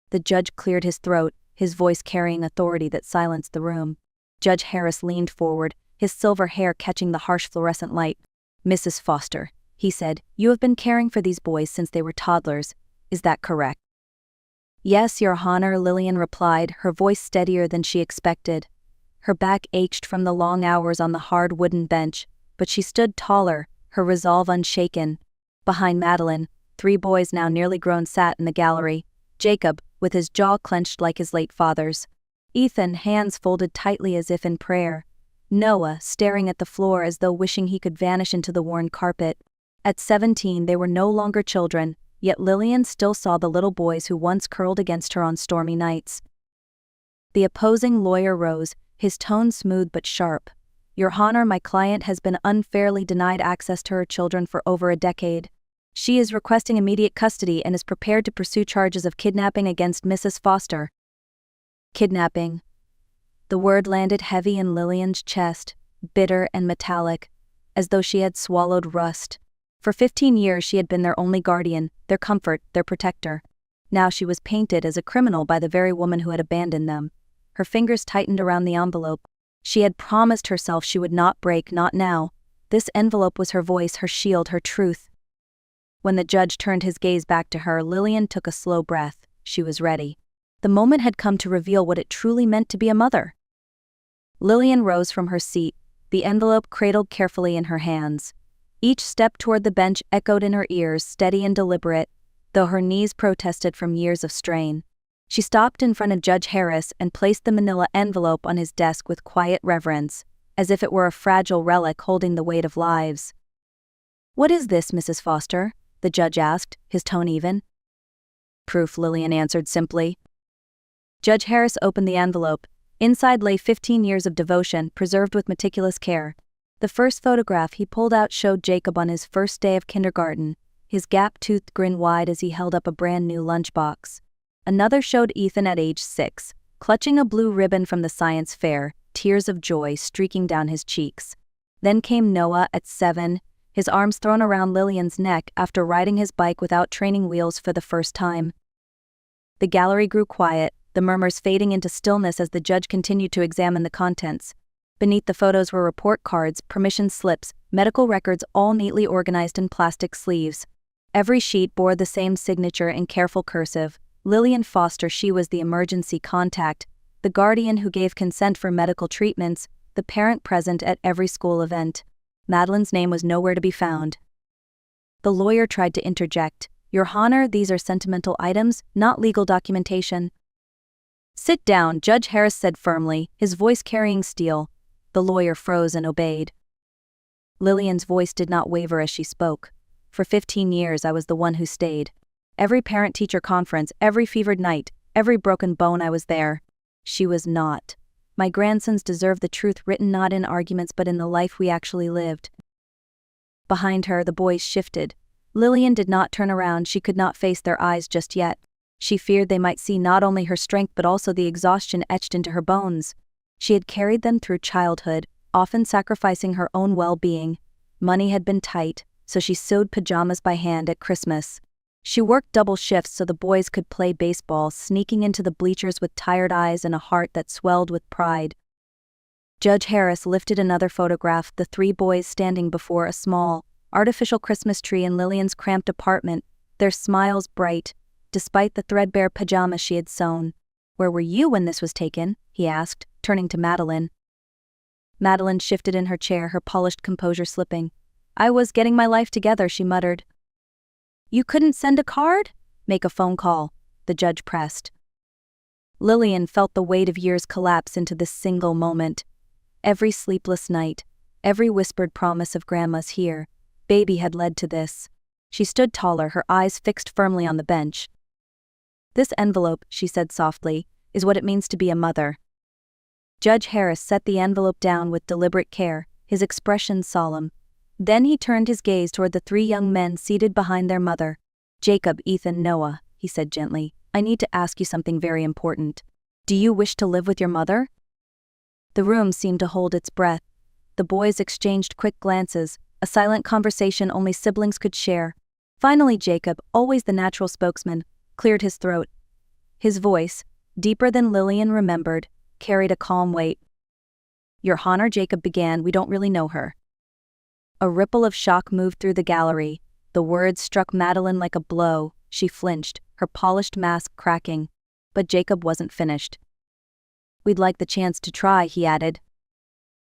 The judge cleared his throat, his voice carrying authority that silenced the room. Judge Harris leaned forward, his silver hair catching the harsh fluorescent light. "Mrs. Foster," he said, "you have been caring for these boys since they were toddlers. Is that correct?" "Yes, Your Honor," Lillian replied, her voice steadier than she expected. Her back ached from the long hours on the hard wooden bench, but she stood taller, her resolve unshaken. Behind Madeline, 3 boys now nearly grown sat in the gallery. Jacob, with his jaw clenched like his late father's. Ethan, hands folded tightly as if in prayer. Noah, staring at the floor as though wishing he could vanish into the worn carpet. At 17, they were no longer children, yet Lillian still saw the little boys who once curled against her on stormy nights. The opposing lawyer rose, his tone smooth but sharp. "Your Honor, my client has been unfairly denied access to her children for over a decade. She is requesting immediate custody and is prepared to pursue charges of kidnapping against Mrs. Foster." Kidnapping. The word landed heavy in Lillian's chest, bitter and metallic, as though she had swallowed rust. For 15 years she had been their only guardian, their comfort, their protector. Now she was painted as a criminal by the very woman who had abandoned them. Her fingers tightened around the envelope. She had promised herself she would not break, not now. This envelope was her voice, her shield, her truth. When the judge turned his gaze back to her, Lillian took a slow breath. She was ready. The moment had come to reveal what it truly meant to be a mother. Lillian rose from her seat, the envelope cradled carefully in her hands. Each step toward the bench echoed in her ears, steady and deliberate, though her knees protested from years of strain. She stopped in front of Judge Harris and placed the manila envelope on his desk with quiet reverence, as if it were a fragile relic holding the weight of lives. "What is this, Mrs. Foster?" the judge asked, his tone even. "Proof," Lillian answered simply. Judge Harris opened the envelope. Inside lay 15 years of devotion, preserved with meticulous care. The first photograph he pulled out showed Jacob on his first day of kindergarten, his gap-toothed grin wide as he held up a brand-new lunchbox. Another showed Ethan at age 6, clutching a blue ribbon from the science fair, tears of joy streaking down his cheeks. Then came Noah at 7, his arms thrown around Lillian's neck after riding his bike without training wheels for the first time. The gallery grew quiet, the murmurs fading into stillness as the judge continued to examine the contents. Beneath the photos were report cards, permission slips, medical records, all neatly organized in plastic sleeves. Every sheet bore the same signature in careful cursive. Lillian Foster. She was the emergency contact, the guardian who gave consent for medical treatments, the parent present at every school event. Madeline's name was nowhere to be found. The lawyer tried to interject. "Your Honor, these are sentimental items, not legal documentation." "Sit down," Judge Harris said firmly, his voice carrying steel. The lawyer froze and obeyed. Lillian's voice did not waver as she spoke. "For 15 years I was the one who stayed. Every parent-teacher conference, every fevered night, every broken bone, I was there. She was not. My grandsons deserve the truth written not in arguments but in the life we actually lived." Behind her, the boys shifted. Lillian did not turn around. She could not face their eyes just yet. She feared they might see not only her strength but also the exhaustion etched into her bones. She had carried them through childhood, often sacrificing her own well-being. Money had been tight, so she sewed pajamas by hand at Christmas. She worked double shifts so the boys could play baseball, sneaking into the bleachers with tired eyes and a heart that swelled with pride. Judge Harris lifted another photograph, the three boys standing before a small, artificial Christmas tree in Lillian's cramped apartment, their smiles bright, despite the threadbare pajamas she had sewn. "Where were you when this was taken?" he asked, turning to Madeline. Madeline shifted in her chair, her polished composure slipping. "I was getting my life together," she muttered. "You couldn't send a card?" "Make a phone call," the judge pressed. Lillian felt the weight of years collapse into this single moment. Every sleepless night, every whispered promise of Grandma's here, baby had led to this. She stood taller, her eyes fixed firmly on the bench. "This envelope," she said softly, "is what it means to be a mother." Judge Harris set the envelope down with deliberate care, his expression solemn. Then he turned his gaze toward the three young men seated behind their mother. "Jacob, Ethan, Noah," he said gently, "I need to ask you something very important. Do you wish to live with your mother?" The room seemed to hold its breath. The boys exchanged quick glances, a silent conversation only siblings could share. Finally Jacob, always the natural spokesman, cleared his throat. His voice, deeper than Lillian remembered, carried a calm weight. "Your Honor," Jacob began, "we don't really know her." A ripple of shock moved through the gallery. The words struck Madeline like a blow. She flinched, her polished mask cracking. But Jacob wasn't finished. "We'd like the chance to try," he added.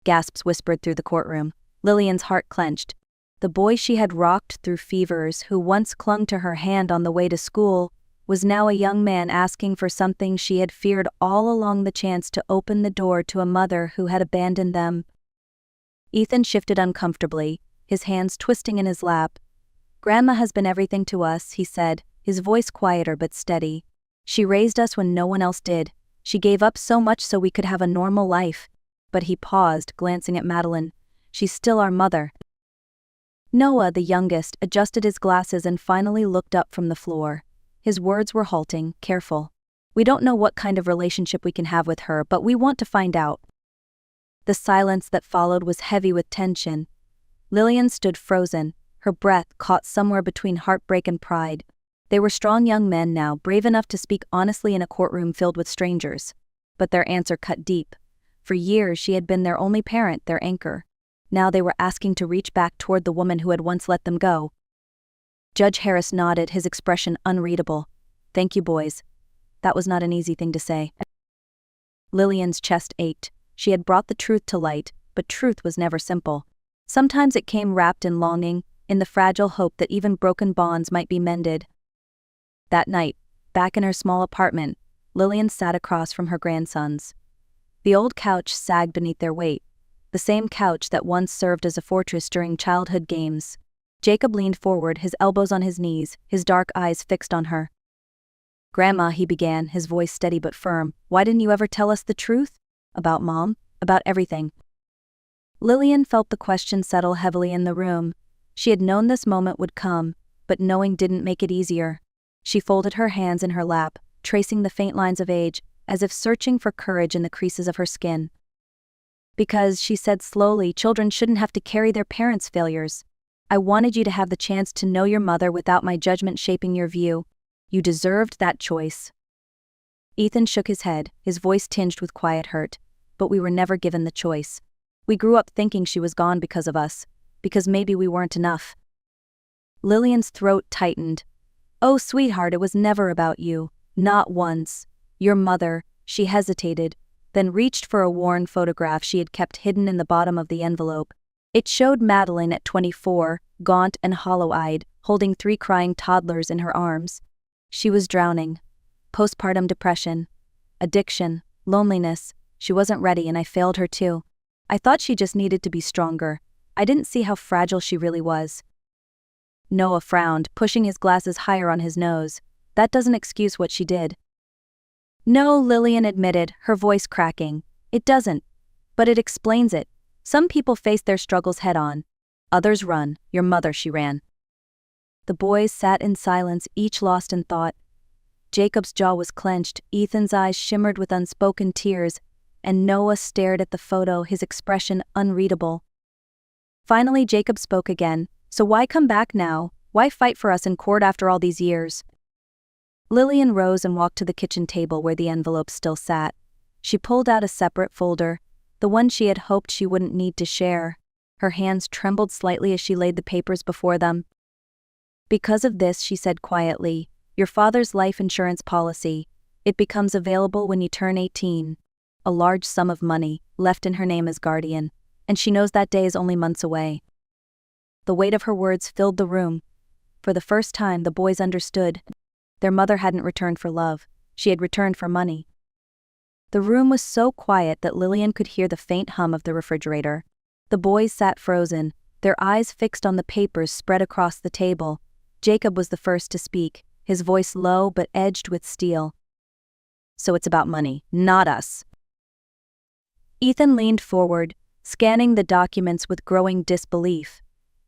Gasps whispered through the courtroom. Lillian's heart clenched. The boy she had rocked through fevers, who once clung to her hand on the way to school, was now a young man asking for something she had feared all along, the chance to open the door to a mother who had abandoned them. Ethan shifted uncomfortably, his hands twisting in his lap. "Grandma has been everything to us," he said, his voice quieter but steady. "She raised us when no one else did. She gave up so much so we could have a normal life." But he paused, glancing at Madeline. "She's still our mother." Noah, the youngest, adjusted his glasses and finally looked up from the floor. His words were halting, careful. "We don't know what kind of relationship we can have with her, but we want to find out." The silence that followed was heavy with tension. Lillian stood frozen, her breath caught somewhere between heartbreak and pride. They were strong young men now, brave enough to speak honestly in a courtroom filled with strangers. But their answer cut deep. For years she had been their only parent, their anchor. Now they were asking to reach back toward the woman who had once let them go. Judge Harris nodded, his expression unreadable. "Thank you, boys. That was not an easy thing to say." Lillian's chest ached. She had brought the truth to light, but truth was never simple. Sometimes it came wrapped in longing, in the fragile hope that even broken bonds might be mended. That night, back in her small apartment, Lillian sat across from her grandsons. The old couch sagged beneath their weight, the same couch that once served as a fortress during childhood games. Jacob leaned forward, his elbows on his knees, his dark eyes fixed on her. "Grandma," he began, his voice steady but firm, "why didn't you ever tell us the truth? About Mom? About everything?" Lillian felt the question settle heavily in the room. She had known this moment would come, but knowing didn't make it easier. She folded her hands in her lap, tracing the faint lines of age, as if searching for courage in the creases of her skin. "Because," she said slowly, "children shouldn't have to carry their parents' failures. I wanted you to have the chance to know your mother without my judgment shaping your view. You deserved that choice." Ethan shook his head, his voice tinged with quiet hurt. "But we were never given the choice. We grew up thinking she was gone because of us, because maybe we weren't enough." Lillian's throat tightened. "Oh, sweetheart, it was never about you. Not once. Your mother," she hesitated, then reached for a worn photograph she had kept hidden in the bottom of the envelope. It showed Madeline at 24, gaunt and hollow-eyed, holding 3 crying toddlers in her arms. She was drowning. Postpartum depression. Addiction. Loneliness. She wasn't ready, and I failed her too. I thought she just needed to be stronger. I didn't see how fragile she really was. Noah frowned, pushing his glasses higher on his nose. "That doesn't excuse what she did." "No," Lillian admitted, her voice cracking. "It doesn't. But it explains it. Some people face their struggles head-on. Others run. Your mother, she ran." The boys sat in silence, each lost in thought. Jacob's jaw was clenched, Ethan's eyes shimmered with unspoken tears, and Noah stared at the photo, his expression unreadable. Finally Jacob spoke again. "So why come back now? Why fight for us in court after all these years? Lillian rose and walked to the kitchen table where the envelopes still sat. She pulled out a separate folder, the one she had hoped she wouldn't need to share. Her hands trembled slightly as she laid the papers before them. Because of this, she said quietly, your father's life insurance policy. It becomes available when you turn 18. A large sum of money, left in her name as guardian, and she knows that day is only months away. The weight of her words filled the room. For the first time, the boys understood. Their mother hadn't returned for love. She had returned for money. The room was so quiet that Lillian could hear the faint hum of the refrigerator. The boys sat frozen, their eyes fixed on the papers spread across the table. Jacob was the first to speak, his voice low but edged with steel. So it's about money, not us. Ethan leaned forward, scanning the documents with growing disbelief.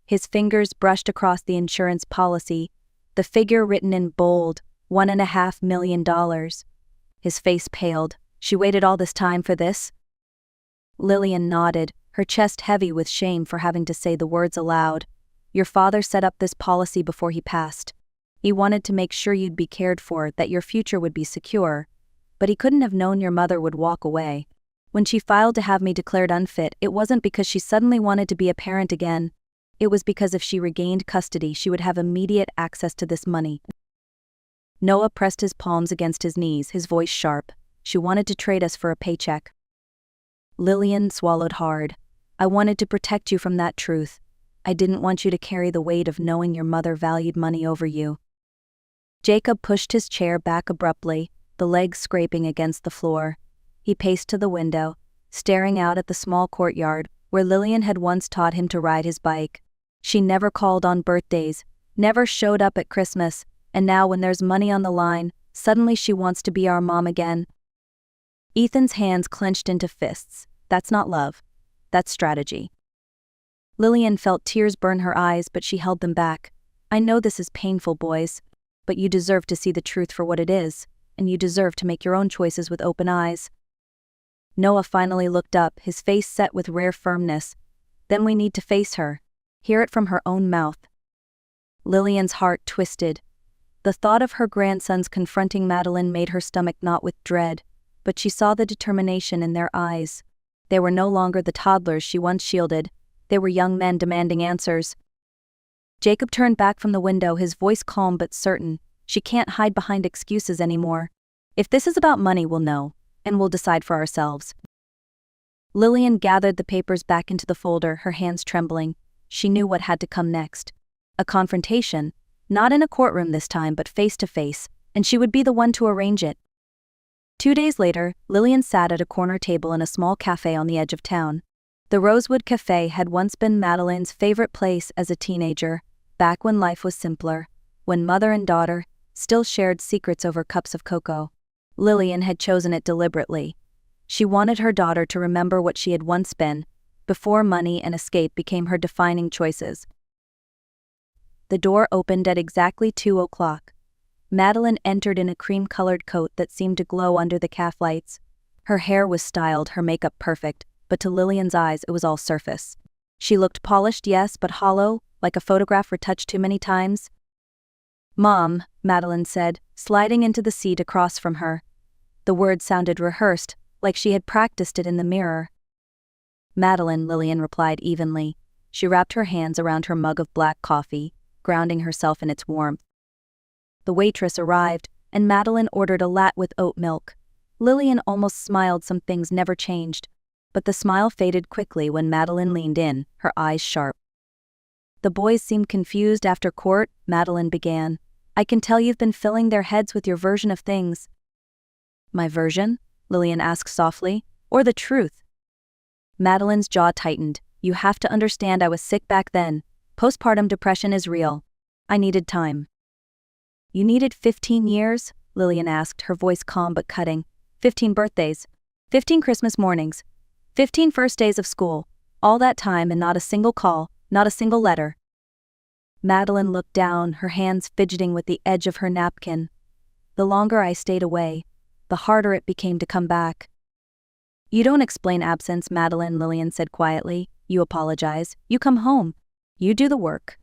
His fingers brushed across the insurance policy, the figure written in bold, $1.5 million. His face paled. She waited all this time for this? Lillian nodded, her chest heavy with shame for having to say the words aloud. Your father set up this policy before he passed. He wanted to make sure you'd be cared for, that your future would be secure. But he couldn't have known your mother would walk away. When she filed to have me declared unfit, it wasn't because she suddenly wanted to be a parent again. It was because if she regained custody, she would have immediate access to this money. Noah pressed his palms against his knees, his voice sharp. She wanted to trade us for a paycheck. Lillian swallowed hard. I wanted to protect you from that truth. I didn't want you to carry the weight of knowing your mother valued money over you. Jacob pushed his chair back abruptly, the legs scraping against the floor. He paced to the window, staring out at the small courtyard where Lillian had once taught him to ride his bike. She never called on birthdays, never showed up at Christmas, and now when there's money on the line, suddenly she wants to be our mom again. Ethan's hands clenched into fists. That's not love. That's strategy. Lillian felt tears burn her eyes, but she held them back. I know this is painful, boys, but you deserve to see the truth for what it is, and you deserve to make your own choices with open eyes. Noah finally looked up, his face set with rare firmness. Then we need to face her. Hear it from her own mouth. Lillian's heart twisted. The thought of her grandsons confronting Madeline made her stomach knot with dread, but she saw the determination in their eyes. They were no longer the toddlers she once shielded. They were young men demanding answers. Jacob turned back from the window, his voice calm but certain. She can't hide behind excuses anymore. If this is about money, we'll know, and we'll decide for ourselves. Lillian gathered the papers back into the folder, her hands trembling. She knew what had to come next. A confrontation, not in a courtroom this time, but face to face, and she would be the one to arrange it. 2 days later, Lillian sat at a corner table in a small cafe on the edge of town. The Rosewood Cafe had once been Madeline's favorite place as a teenager, back when life was simpler, when mother and daughter still shared secrets over cups of cocoa. Lillian had chosen it deliberately. She wanted her daughter to remember what she had once been, before money and escape became her defining choices. The door opened at exactly 2 o'clock. Madeline entered in a cream-colored coat that seemed to glow under the calf lights. Her hair was styled, her makeup perfect, but to Lillian's eyes it was all surface. She looked polished, yes, but hollow, like a photograph retouched too many times. "Mom," Madeline said, sliding into the seat across from her. The word sounded rehearsed, like she had practiced it in the mirror. "Madeline," Lillian replied evenly. She wrapped her hands around her mug of black coffee, grounding herself in its warmth. The waitress arrived, and Madeline ordered a latte with oat milk. Lillian almost smiled. Some things never changed, but the smile faded quickly when Madeline leaned in, her eyes sharp. "The boys seemed confused after court," Madeline began. "I can tell you've been filling their heads with your version of things." "My version?" Lillian asked softly. "Or the truth?" Madeline's jaw tightened. "You have to understand, I was sick back then. Postpartum depression is real. I needed time." "You needed 15 years?" Lillian asked, her voice calm but cutting. 15 birthdays. 15 Christmas mornings. 15 first days of school. All that time and not a single call, not a single letter." Madeline looked down, her hands fidgeting with the edge of her napkin. "The longer I stayed away, the harder it became to come back." "You don't explain absence, Madeline," Lillian said quietly. "You apologize. You come home. You do the work."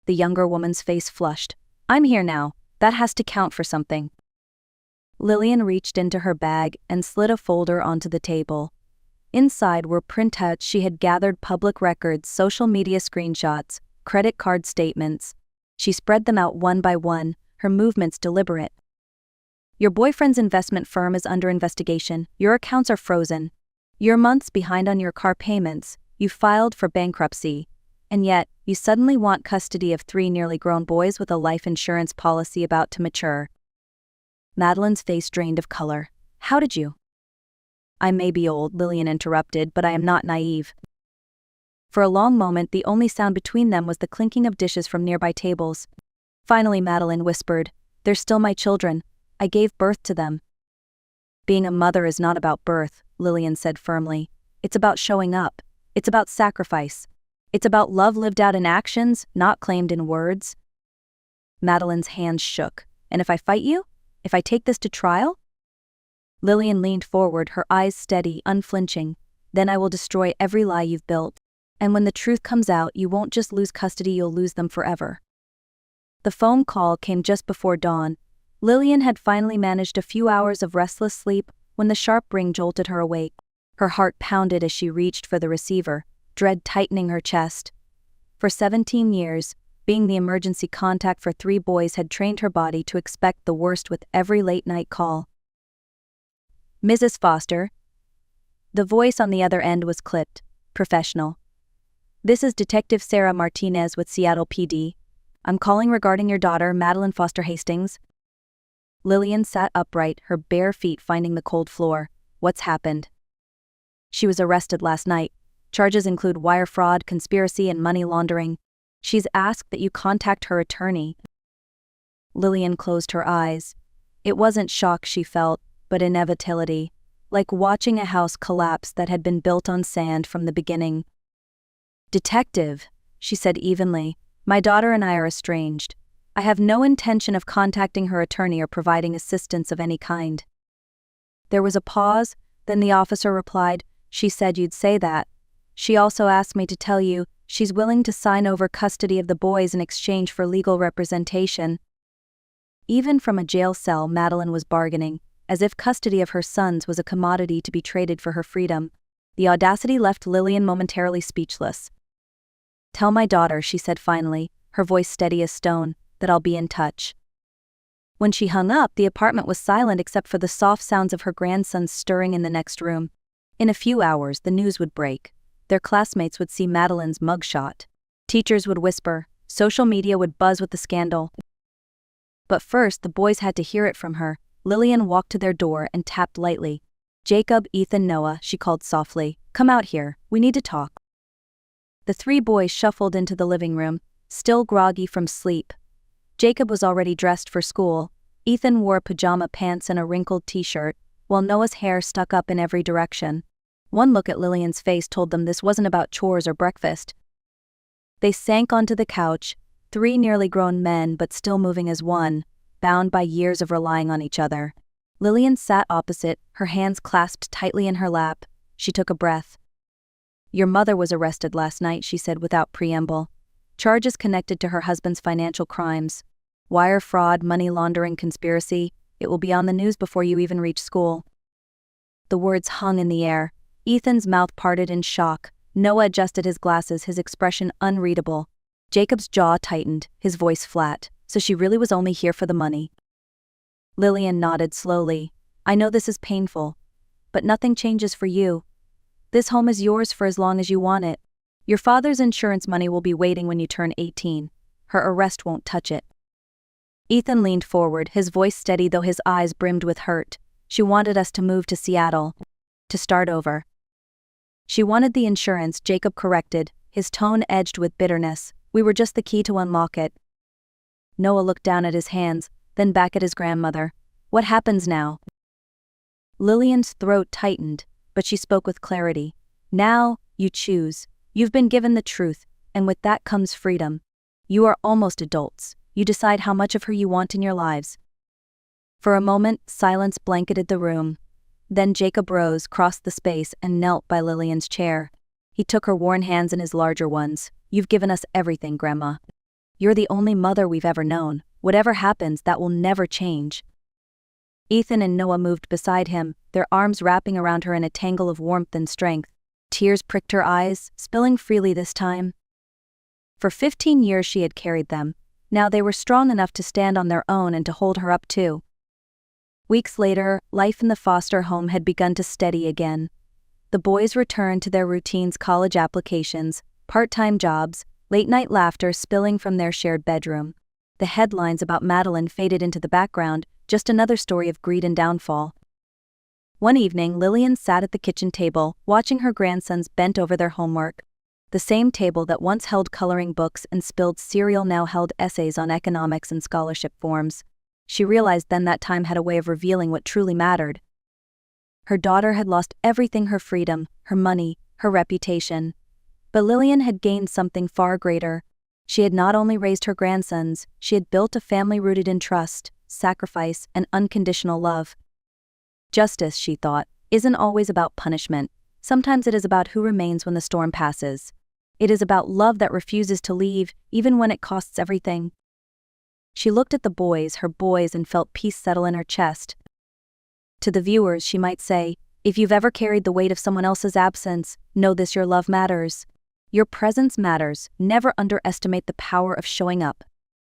The younger woman's face flushed. I'm here now. That has to count for something. Lillian reached into her bag and slid a folder onto the table. Inside were printouts she had gathered, public records, social media screenshots, credit card statements. She spread them out one by one, her movements deliberate. Your boyfriend's investment firm is under investigation. Your accounts are frozen. You're months behind on your car payments. You filed for bankruptcy. And yet, you suddenly want custody of 3 nearly grown boys with a life insurance policy about to mature. Madeline's face drained of color. How did you? I may be old, Lillian interrupted, but I am not naive. For a long moment, the only sound between them was the clinking of dishes from nearby tables. Finally, Madeline whispered, They're still my children. I gave birth to them. Being a mother is not about birth, Lillian said firmly. It's about showing up. It's about sacrifice. It's about love lived out in actions, not claimed in words. Madeline's hands shook. And if I fight you? If I take this to trial? Lillian leaned forward, her eyes steady, unflinching. Then I will destroy every lie you've built. And when the truth comes out, you won't just lose custody, you'll lose them forever. The phone call came just before dawn. Lillian had finally managed a few hours of restless sleep when the sharp ring jolted her awake. Her heart pounded as she reached for the receiver, dread tightening her chest. For 17 years, being the emergency contact for 3 boys had trained her body to expect the worst with every late-night call. Mrs. Foster. The voice on the other end was clipped, professional. This is Detective Sarah Martinez with Seattle PD. I'm calling regarding your daughter, Madeline Foster Hastings. Lillian sat upright, her bare feet finding the cold floor. What's happened? She was arrested last night. Charges include wire fraud, conspiracy, and money laundering. She's asked that you contact her attorney. Lillian closed her eyes. It wasn't shock she felt, but inevitability, like watching a house collapse that had been built on sand from the beginning. Detective, she said evenly, my daughter and I are estranged. I have no intention of contacting her attorney or providing assistance of any kind. There was a pause, then the officer replied, She said you'd say that. She also asked me to tell you she's willing to sign over custody of the boys in exchange for legal representation. Even from a jail cell, Madeline was bargaining, as if custody of her sons was a commodity to be traded for her freedom. The audacity left Lillian momentarily speechless. Tell my daughter, she said finally, her voice steady as stone, that I'll be in touch. When she hung up, the apartment was silent except for the soft sounds of her grandsons stirring in the next room. In a few hours, the news would break. Their classmates would see Madeline's mugshot. Teachers would whisper. Social media would buzz with the scandal. But first, the boys had to hear it from her. Lillian walked to their door and tapped lightly. Jacob, Ethan, Noah, she called softly. Come out here. We need to talk. The 3 boys shuffled into the living room, still groggy from sleep. Jacob was already dressed for school. Ethan wore pajama pants and a wrinkled t-shirt, while Noah's hair stuck up in every direction. One look at Lillian's face told them this wasn't about chores or breakfast. They sank onto the couch, 3 nearly grown men but still moving as one, bound by years of relying on each other. Lillian sat opposite, her hands clasped tightly in her lap. She took a breath. Your mother was arrested last night, she said without preamble. Charges connected to her husband's financial crimes. Wire fraud, money laundering, conspiracy. It will be on the news before you even reach school. The words hung in the air. Ethan's mouth parted in shock. Noah adjusted his glasses, his expression unreadable. Jacob's jaw tightened, his voice flat. So she really was only here for the money. Lillian nodded slowly. I know this is painful, but nothing changes for you. This home is yours for as long as you want it. Your father's insurance money will be waiting when you turn 18. Her arrest won't touch it. Ethan leaned forward, his voice steady though his eyes brimmed with hurt. She wanted us to move to Seattle. To start over. She wanted the insurance, Jacob corrected, his tone edged with bitterness. We were just the key to unlock it. Noah looked down at his hands, then back at his grandmother. What happens now? Lillian's throat tightened, but she spoke with clarity. Now, you choose. You've been given the truth, and with that comes freedom. You are almost adults. You decide how much of her you want in your lives. For a moment, silence blanketed the room. Then Jacob rose, crossed the space, and knelt by Lillian's chair. He took her worn hands in his larger ones. You've given us everything, Grandma. You're the only mother we've ever known. Whatever happens, that will never change." Ethan and Noah moved beside him, their arms wrapping around her in a tangle of warmth and strength. Tears pricked her eyes, spilling freely this time. For 15 years she had carried them. Now they were strong enough to stand on their own and to hold her up too. Weeks later, life in the foster home had begun to steady again. The boys returned to their routines: college applications, part-time jobs, late-night laughter spilling from their shared bedroom. The headlines about Madeline faded into the background, just another story of greed and downfall. One evening, Lillian sat at the kitchen table, watching her grandsons bent over their homework. The same table that once held coloring books and spilled cereal now held essays on economics and scholarship forms. She realized then that time had a way of revealing what truly mattered. Her daughter had lost everything: her freedom, her money, her reputation. But Lillian had gained something far greater. She had not only raised her grandsons, she had built a family rooted in trust, sacrifice, and unconditional love. Justice, she thought, isn't always about punishment. Sometimes it is about who remains when the storm passes. It is about love that refuses to leave, even when it costs everything. She looked at the boys, her boys, and felt peace settle in her chest. To the viewers, she might say, if you've ever carried the weight of someone else's absence, know this: your love matters. Your presence matters. Never underestimate the power of showing up.